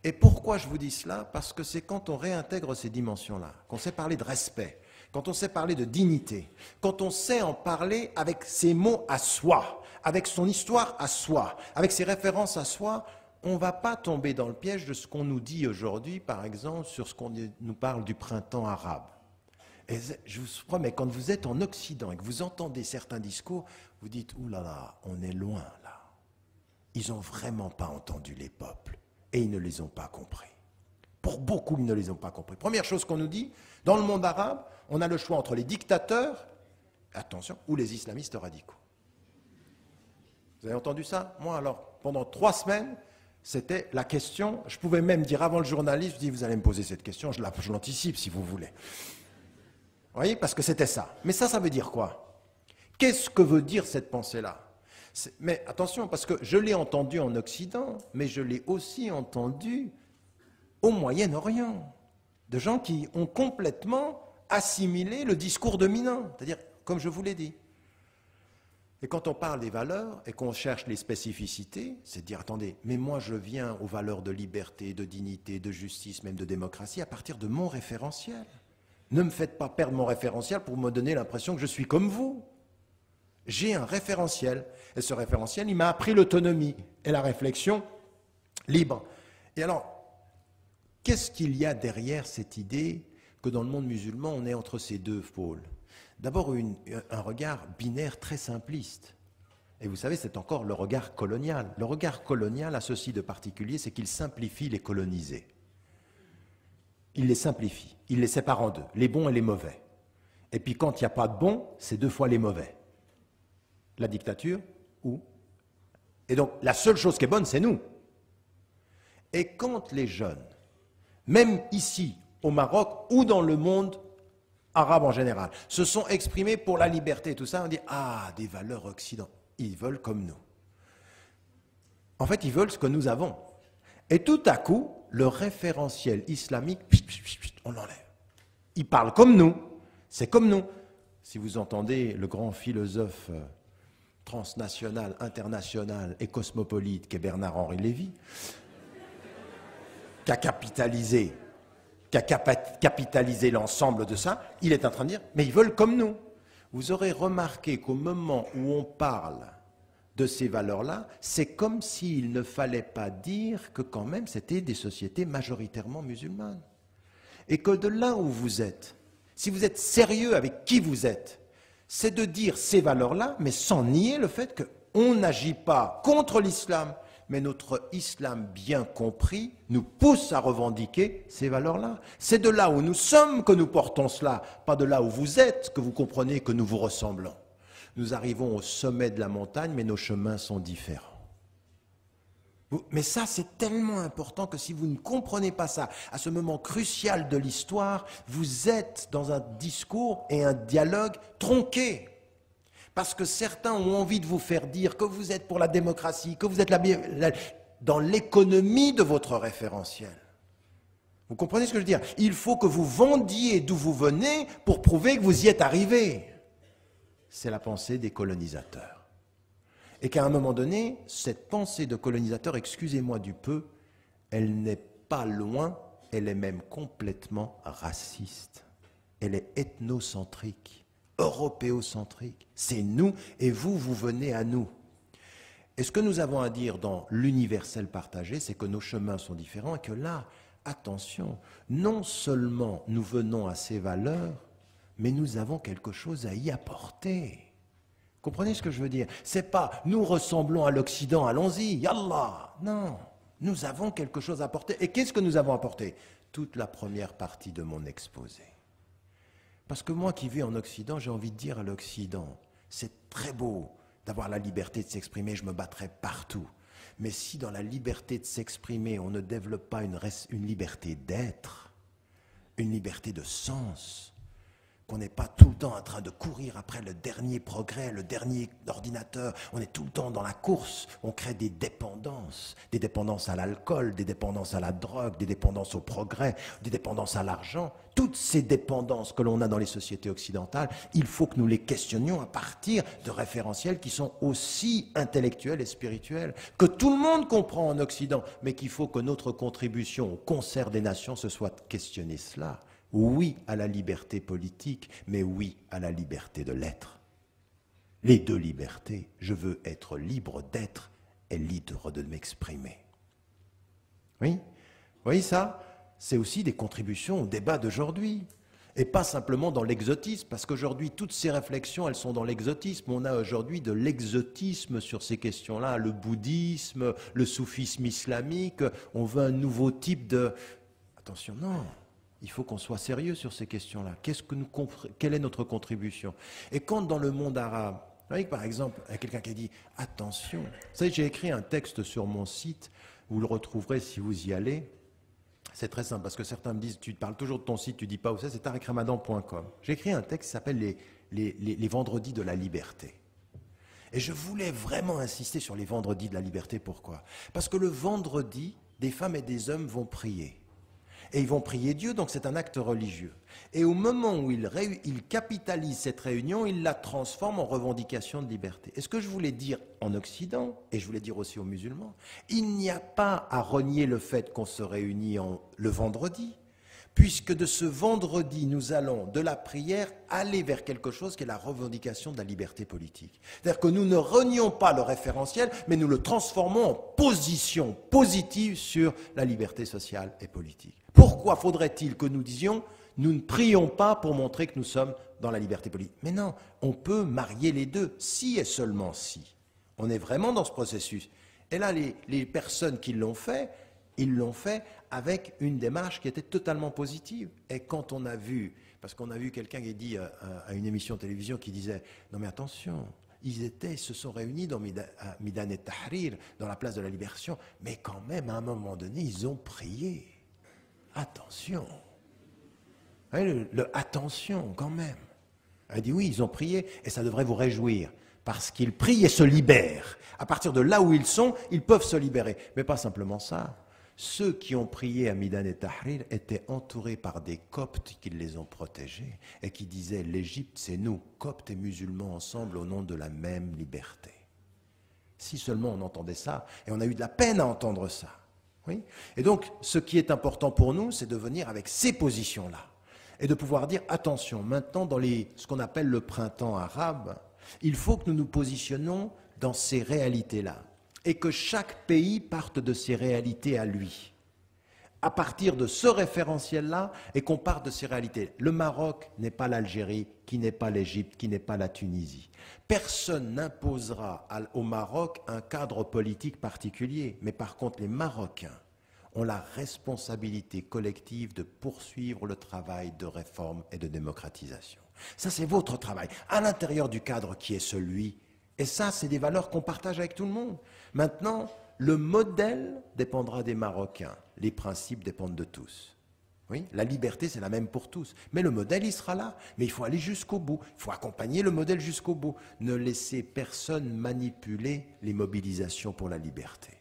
S4: Et pourquoi je vous dis cela? Parce que c'est quand on réintègre ces dimensions-là, qu'on sait parler de respect, quand on sait parler de dignité, quand on sait en parler avec ses mots à soi, avec son histoire à soi, avec ses références à soi, on ne va pas tomber dans le piège de ce qu'on nous dit aujourd'hui, par exemple, sur ce qu'on nous parle du printemps arabe. Et je vous promets, quand vous êtes en Occident et que vous entendez certains discours, vous dites, ouh là là, on est loin là. Ils n'ont vraiment pas entendu les peuples et ils ne les ont pas compris. Pour beaucoup, ils ne les ont pas compris. Première chose qu'on nous dit, dans le monde arabe, on a le choix entre les dictateurs, attention, ou les islamistes radicaux. Vous avez entendu ça? Moi, alors, pendant 3 semaines, c'était la question. Je pouvais même dire avant le journaliste, je dis, vous allez me poser cette question, je l'anticipe si vous voulez. Vous voyez, parce que c'était ça. Mais ça veut dire quoi? Qu'est-ce que veut dire cette pensée-là? Mais attention, parce que je l'ai entendu en Occident, mais je l'ai aussi entendu au Moyen-Orient, de gens qui ont complètement assimilé le discours dominant, c'est-à-dire, comme je vous l'ai dit. Et quand on parle des valeurs et qu'on cherche les spécificités, c'est de dire, attendez, mais moi je viens aux valeurs de liberté, de dignité, de justice, même de démocratie, à partir de mon référentiel. Ne me faites pas perdre mon référentiel pour me donner l'impression que je suis comme vous. J'ai un référentiel, et ce référentiel, il m'a appris l'autonomie et la réflexion libre. Et alors, qu'est-ce qu'il y a derrière cette idée que dans le monde musulman, on est entre ces deux pôles? D'abord, un regard binaire très simpliste. Et vous savez, c'est encore le regard colonial. Le regard colonial a ceci de particulier, c'est qu'il simplifie les colonisés. Il les simplifie, il les sépare en deux, les bons et les mauvais. Et puis quand il n'y a pas de bons, c'est 2 fois les mauvais. La dictature ou... Et donc la seule chose qui est bonne, c'est nous. Et quand les jeunes, même ici, au Maroc, ou dans le monde arabe en général, se sont exprimés pour la liberté et tout ça, on dit, ah, des valeurs occidentales, ils veulent comme nous. En fait, ils veulent ce que nous avons. Et tout à coup, le référentiel islamique, on l'enlève. Ils parlent comme nous, c'est comme nous. Si vous entendez le grand philosophe transnational, international et cosmopolite qu'est Bernard-Henri Lévy, qui a capitalisé l'ensemble de ça, il est en train de dire, mais ils veulent comme nous. Vous aurez remarqué qu'au moment où on parle de ces valeurs-là, c'est comme s'il ne fallait pas dire que quand même c'était des sociétés majoritairement musulmanes. Et que de là où vous êtes, si vous êtes sérieux avec qui vous êtes, c'est de dire ces valeurs-là, mais sans nier le fait qu'on n'agit pas contre l'islam, mais notre islam bien compris nous pousse à revendiquer ces valeurs-là. C'est de là où nous sommes que nous portons cela, pas de là où vous êtes que vous comprenez que nous vous ressemblons. Nous arrivons au sommet de la montagne, mais nos chemins sont différents. Mais ça, c'est tellement important que si vous ne comprenez pas ça, à ce moment crucial de l'histoire, vous êtes dans un discours et un dialogue tronqués. Parce que certains ont envie de vous faire dire que vous êtes pour la démocratie, que vous êtes dans l'économie de votre référentiel. Vous comprenez ce que je veux dire? Il faut que vous vendiez d'où vous venez pour prouver que vous y êtes arrivé. C'est la pensée des colonisateurs. Et qu'à un moment donné, cette pensée de colonisateur, excusez-moi du peu, elle n'est pas loin, elle est même complètement raciste. Elle est ethnocentrique, européocentrique. C'est nous et vous, vous venez à nous. Et ce que nous avons à dire dans l'universel partagé, c'est que nos chemins sont différents et que là, attention, non seulement nous venons à ces valeurs, mais nous avons quelque chose à y apporter. Comprenez ce que je veux dire? C'est pas nous ressemblons à l'Occident, allons-y, yallah. Non, nous avons quelque chose à apporter. Et qu'est-ce que nous avons apporté? Toute la première partie de mon exposé. Parce que moi qui vis en Occident, j'ai envie de dire à l'Occident, c'est très beau d'avoir la liberté de s'exprimer, je me battrai partout. Mais si dans la liberté de s'exprimer, on ne développe pas une liberté d'être, une liberté de sens, qu'on n'est pas tout le temps en train de courir après le dernier progrès, le dernier ordinateur, on est tout le temps dans la course, on crée des dépendances à l'alcool, des dépendances à la drogue, des dépendances au progrès, des dépendances à l'argent. Toutes ces dépendances que l'on a dans les sociétés occidentales, il faut que nous les questionnions à partir de référentiels qui sont aussi intellectuels et spirituels, que tout le monde comprend en Occident, mais qu'il faut que notre contribution au concert des nations, ce soit de questionner cela. Oui à la liberté politique, mais oui à la liberté de l'être. Les deux libertés, je veux être libre d'être et libre de m'exprimer. Oui, vous voyez ça? C'est aussi des contributions au débat d'aujourd'hui. Et pas simplement dans l'exotisme, parce qu'aujourd'hui, toutes ces réflexions, elles sont dans l'exotisme. On a aujourd'hui de l'exotisme sur ces questions-là, le bouddhisme, le soufisme islamique. On veut un nouveau type de... Attention, non. Il faut qu'on soit sérieux sur ces questions-là. Quelle est notre contribution? Et quand dans le monde arabe, vous voyez que par exemple, il y a quelqu'un qui a dit « Attention », vous savez, j'ai écrit un texte sur mon site, vous le retrouverez si vous y allez. C'est très simple, parce que certains me disent « Tu parles toujours de ton site, tu ne dis pas où c'est », c'est tarikramadan.com. J'ai écrit un texte qui s'appelle les vendredis de la liberté. Et je voulais vraiment insister sur les vendredis de la liberté. Pourquoi? Parce que le vendredi, des femmes et des hommes vont prier. Et ils vont prier Dieu, donc c'est un acte religieux. Et au moment où ils capitalisent cette réunion, ils la transforment en revendication de liberté. Et ce que je voulais dire en Occident, et je voulais dire aussi aux musulmans, il n'y a pas à renier le fait qu'on se réunit le vendredi, puisque de ce vendredi, nous allons de la prière aller vers quelque chose qui est la revendication de la liberté politique. C'est-à-dire que nous ne renions pas le référentiel, mais nous le transformons en position positive sur la liberté sociale et politique. Pourquoi faudrait-il que nous disions « nous ne prions pas pour montrer que nous sommes dans la liberté politique ». Mais non, on peut marier les deux, si et seulement si. On est vraiment dans ce processus. Et là, les personnes qui l'ont fait, ils l'ont fait avec une démarche qui était totalement positive. Et quand on a vu, parce qu'on a vu quelqu'un qui dit à une émission de télévision qui disait « Non mais attention ». Ils se sont réunis dans Midan et Tahrir, dans la place de la Libération, mais quand même, à un moment donné, ils ont prié. Attention. Attention, quand même. Elle dit oui, ils ont prié, et ça devrait vous réjouir, parce qu'ils prient et se libèrent. À partir de là où ils sont, ils peuvent se libérer. Mais pas simplement ça. Ceux qui ont prié à Midan et Tahrir étaient entourés par des Coptes qui les ont protégés et qui disaient « l'Égypte, c'est nous, Coptes et musulmans ensemble au nom de la même liberté ». Si seulement on entendait ça, et on a eu de la peine à entendre ça. Oui. Et donc, ce qui est important pour nous, c'est de venir avec ces positions-là et de pouvoir dire, attention, maintenant, dans ce qu'on appelle le printemps arabe, il faut que nous nous positionnons dans ces réalités-là et que chaque pays parte de ses réalités à lui, à partir de ce référentiel-là et qu'on parte de ces réalités. Le Maroc n'est pas l'Algérie, qui n'est pas l'Égypte, qui n'est pas la Tunisie. Personne n'imposera au Maroc un cadre politique particulier, mais par contre les Marocains ont la responsabilité collective de poursuivre le travail de réforme et de démocratisation. Ça, c'est votre travail, à l'intérieur du cadre qui est celui, et ça, c'est des valeurs qu'on partage avec tout le monde. Maintenant, Le modèle dépendra des Marocains, les principes dépendent de tous. Oui, la liberté, c'est la même pour tous. Mais le modèle, il sera là. Mais il faut aller jusqu'au bout. Il faut accompagner le modèle jusqu'au bout. Ne laissez personne manipuler les mobilisations pour la liberté.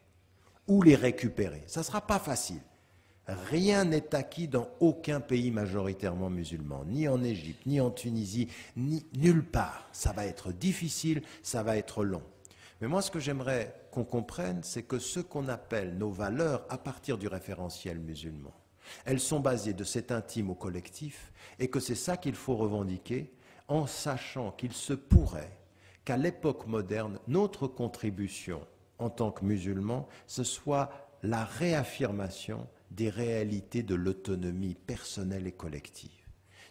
S4: Ou les récupérer. Ça ne sera pas facile. Rien n'est acquis dans aucun pays majoritairement musulman. Ni en Égypte, ni en Tunisie, ni nulle part. Ça va être difficile, ça va être long. Mais moi, ce que j'aimerais qu'on comprenne, c'est que ce qu'on appelle nos valeurs à partir du référentiel musulman, elles sont basées de cet intime au collectif et que c'est ça qu'il faut revendiquer en sachant qu'il se pourrait qu'à l'époque moderne, notre contribution en tant que musulmans, ce soit la réaffirmation des réalités de l'autonomie personnelle et collective,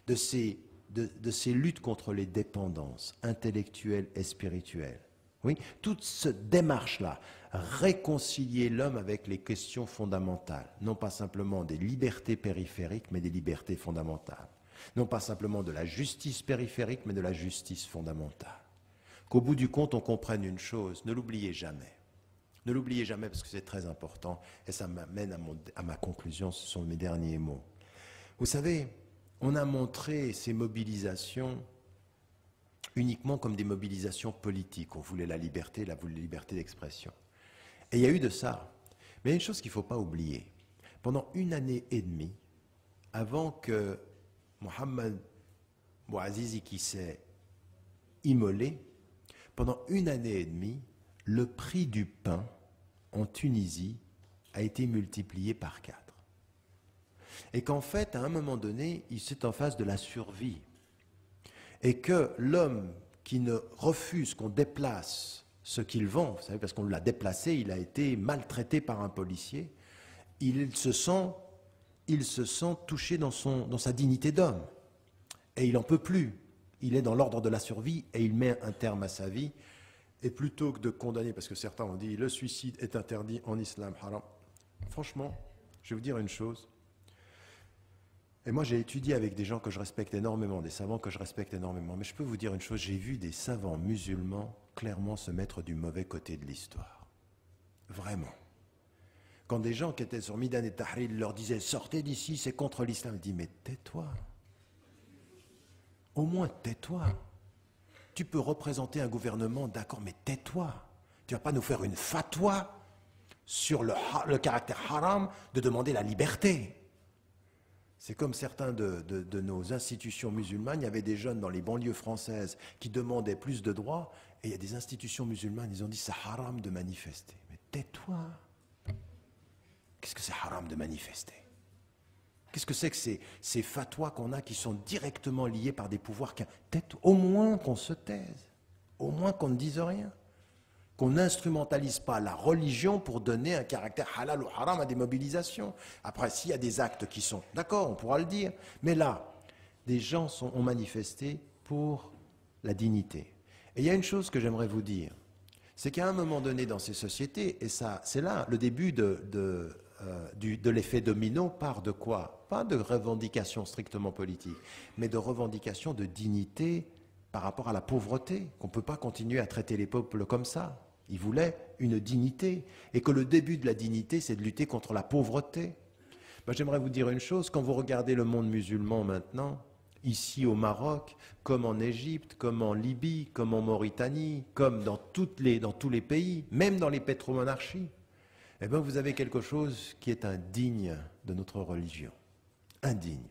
S4: de ces luttes contre les dépendances intellectuelles et spirituelles. Oui, toute cette démarche-là, réconcilier l'homme avec les questions fondamentales, non pas simplement des libertés périphériques, mais des libertés fondamentales. Non pas simplement de la justice périphérique, mais de la justice fondamentale. Qu'au bout du compte, on comprenne une chose, ne l'oubliez jamais. Ne l'oubliez jamais parce que c'est très important et ça m'amène à ma conclusion, ce sont mes derniers mots. Vous savez, on a montré ces mobilisations uniquement comme des mobilisations politiques. On voulait la liberté d'expression. Et il y a eu de ça. Mais il y a une chose qu'il ne faut pas oublier. Pendant 1 année et demie, avant que Mohamed Bouazizi qui s'est immolé, pendant 1 année et demie, le prix du pain en Tunisie a été multiplié par 4. Et qu'en fait, à un moment donné, il s'est en face de la survie. Et que l'homme qui ne refuse qu'on déplace ce qu'il vend, vous savez, parce qu'on l'a déplacé, il a été maltraité par un policier, il se sent touché dans sa dignité d'homme. Et il n'en peut plus. Il est dans l'ordre de la survie et il met un terme à sa vie. Et plutôt que de condamner, parce que certains ont dit le suicide est interdit en islam, haram. Franchement, je vais vous dire une chose. Et moi, j'ai étudié avec des gens que je respecte énormément, des savants que je respecte énormément. Mais je peux vous dire une chose, j'ai vu des savants musulmans clairement se mettre du mauvais côté de l'histoire. Vraiment. Quand des gens qui étaient sur Midan et Tahrir leur disaient « Sortez d'ici, c'est contre l'islam », ils disent « Mais tais-toi. Au moins tais-toi. Tu peux représenter un gouvernement, d'accord, mais tais-toi. Tu ne vas pas nous faire une fatwa sur le caractère haram de demander la liberté. » C'est comme certains de nos institutions musulmanes, il y avait des jeunes dans les banlieues françaises qui demandaient plus de droits, et il y a des institutions musulmanes, ils ont dit c'est haram de manifester. Mais tais-toi. Qu'est-ce que c'est haram de manifester? Qu'est-ce que c'est que ces fatwas qu'on a qui sont directement liés par des pouvoirs au moins qu'on se taise, au moins qu'on ne dise rien, qu'on n'instrumentalise pas la religion pour donner un caractère halal ou haram à des mobilisations. Après, s'il y a des actes qui sont, d'accord, on pourra le dire, mais là, des gens ont manifesté pour la dignité. Et il y a une chose que j'aimerais vous dire, c'est qu'à un moment donné dans ces sociétés, et ça, c'est là le début de l'effet domino part de quoi? Pas de revendications strictement politiques, mais de revendications de dignité par rapport à la pauvreté, qu'on ne peut pas continuer à traiter les peuples comme ça. Ils voulaient une dignité, et que le début de la dignité, c'est de lutter contre la pauvreté. Ben, j'aimerais vous dire une chose, quand vous regardez le monde musulman maintenant, ici au Maroc, comme en Égypte, comme en Libye, comme en Mauritanie, comme dans tous les pays, même dans les pétromonarchies, eh bien, vous avez quelque chose qui est indigne de notre religion. Indigne.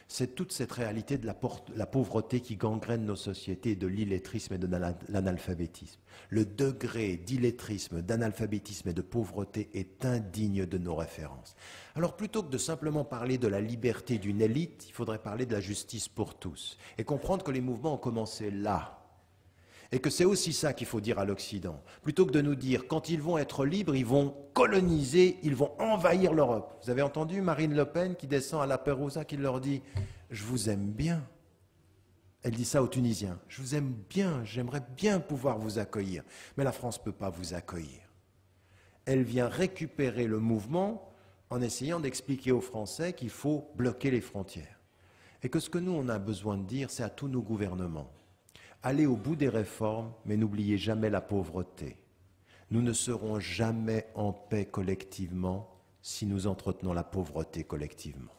S4: C'est toute cette réalité de la pauvreté qui gangrène nos sociétés, de l'illettrisme et de l'analphabétisme. Le degré d'illettrisme, d'analphabétisme et de pauvreté est indigne de nos références. Alors plutôt que de simplement parler de la liberté d'une élite, il faudrait parler de la justice pour tous et comprendre que les mouvements ont commencé là. Et que c'est aussi ça qu'il faut dire à l'Occident. Plutôt que de nous dire, quand ils vont être libres, ils vont coloniser, ils vont envahir l'Europe. Vous avez entendu Marine Le Pen qui descend à la Perouza, qui leur dit « Je vous aime bien ». Elle dit ça aux Tunisiens. « Je vous aime bien, j'aimerais bien pouvoir vous accueillir. Mais la France ne peut pas vous accueillir. » Elle vient récupérer le mouvement en essayant d'expliquer aux Français qu'il faut bloquer les frontières. Et que ce que nous, on a besoin de dire, c'est à tous nos gouvernements. Allez au bout des réformes, mais n'oubliez jamais la pauvreté. Nous ne serons jamais en paix collectivement si nous entretenons la pauvreté collectivement.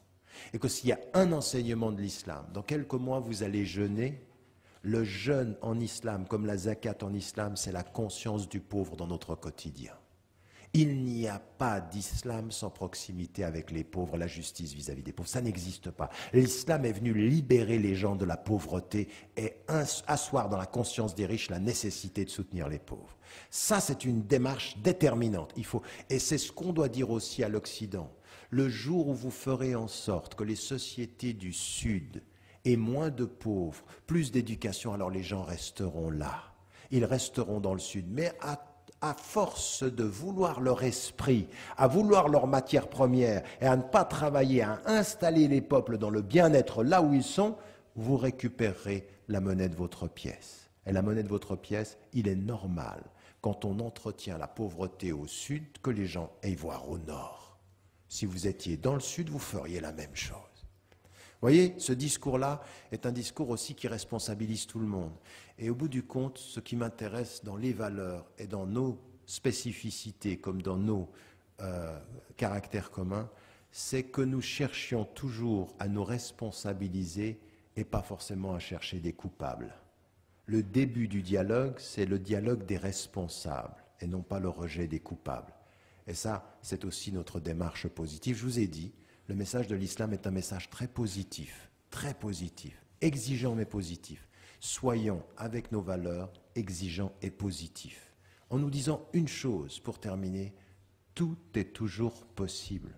S4: Et que s'il y a un enseignement de l'islam, dans quelques mois vous allez jeûner, le jeûne en islam, comme la zakat en islam, c'est la conscience du pauvre dans notre quotidien. Il n'y a pas d'islam sans proximité avec les pauvres, la justice vis-à-vis des pauvres. Ça n'existe pas. L'islam est venu libérer les gens de la pauvreté et asseoir dans la conscience des riches la nécessité de soutenir les pauvres. Ça, c'est une démarche déterminante. Et c'est ce qu'on doit dire aussi à l'Occident. Le jour où vous ferez en sorte que les sociétés du Sud aient moins de pauvres, plus d'éducation, alors les gens resteront là. Ils resteront dans le Sud. Mais à force de vouloir leur esprit, à vouloir leur matière première et à ne pas travailler à installer les peuples dans le bien-être là où ils sont, vous récupérerez la monnaie de votre pièce. Et la monnaie de votre pièce, il est normal, quand on entretient la pauvreté au sud, que les gens aillent voir au nord. Si vous étiez dans le sud, vous feriez la même chose. Vous voyez, ce discours-là est un discours aussi qui responsabilise tout le monde. Et au bout du compte, ce qui m'intéresse dans les valeurs et dans nos spécificités, comme dans nos caractères communs, c'est que nous cherchions toujours à nous responsabiliser et pas forcément à chercher des coupables. Le début du dialogue, c'est le dialogue des responsables et non pas le rejet des coupables. Et ça, c'est aussi notre démarche positive. Je vous ai dit, le message de l'islam est un message très positif, exigeant mais positif. Soyons, avec nos valeurs, exigeants et positifs. En nous disant une chose, pour terminer, tout est toujours possible.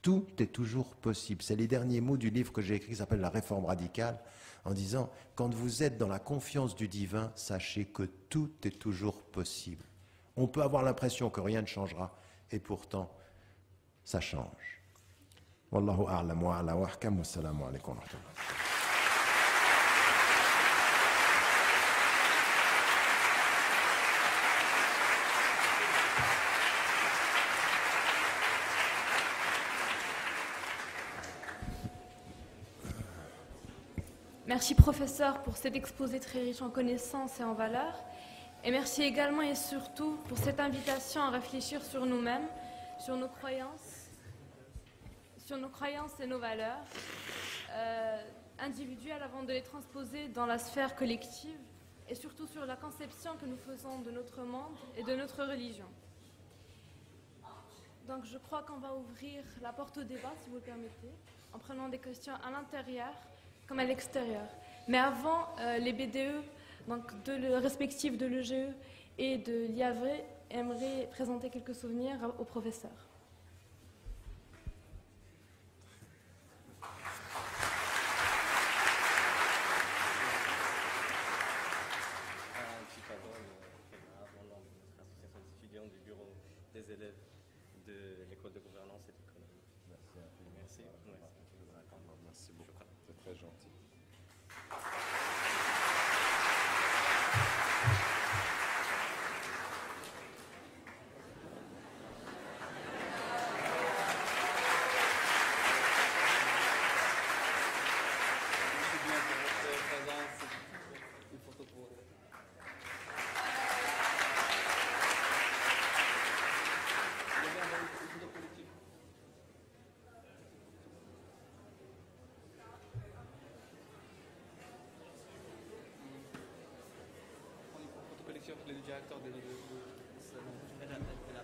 S4: Tout est toujours possible. C'est les derniers mots du livre que j'ai écrit qui s'appelle « La réforme radicale », en disant, quand vous êtes dans la confiance du divin, sachez que tout est toujours possible. On peut avoir l'impression que rien ne changera, et pourtant, ça change. Wallahu a'lam wa a'la wa ahkam, wassalamu alaykum wa rahmatullah.
S3: Merci professeur pour cet exposé très riche en connaissances et en valeurs. Et merci également et surtout pour cette invitation à réfléchir sur nous-mêmes, sur nos croyances et nos valeurs individuelles avant de les transposer dans la sphère collective et surtout sur la conception que nous faisons de notre monde et de notre religion. Donc je crois qu'on va ouvrir la porte au débat, si vous le permettez, en prenant des questions à l'intérieur comme à l'extérieur. Mais avant, les BDE, donc respectifs de l'EGE et de l'IAVRE, aimeraient présenter quelques souvenirs au professeur.
S5: Un petit parole avant l'association des étudiants du bureau des élèves de l'école de gouvernance et d'économie. Merci.
S6: Merci beaucoup. C'est très gentil.
S1: Les directeurs des salons.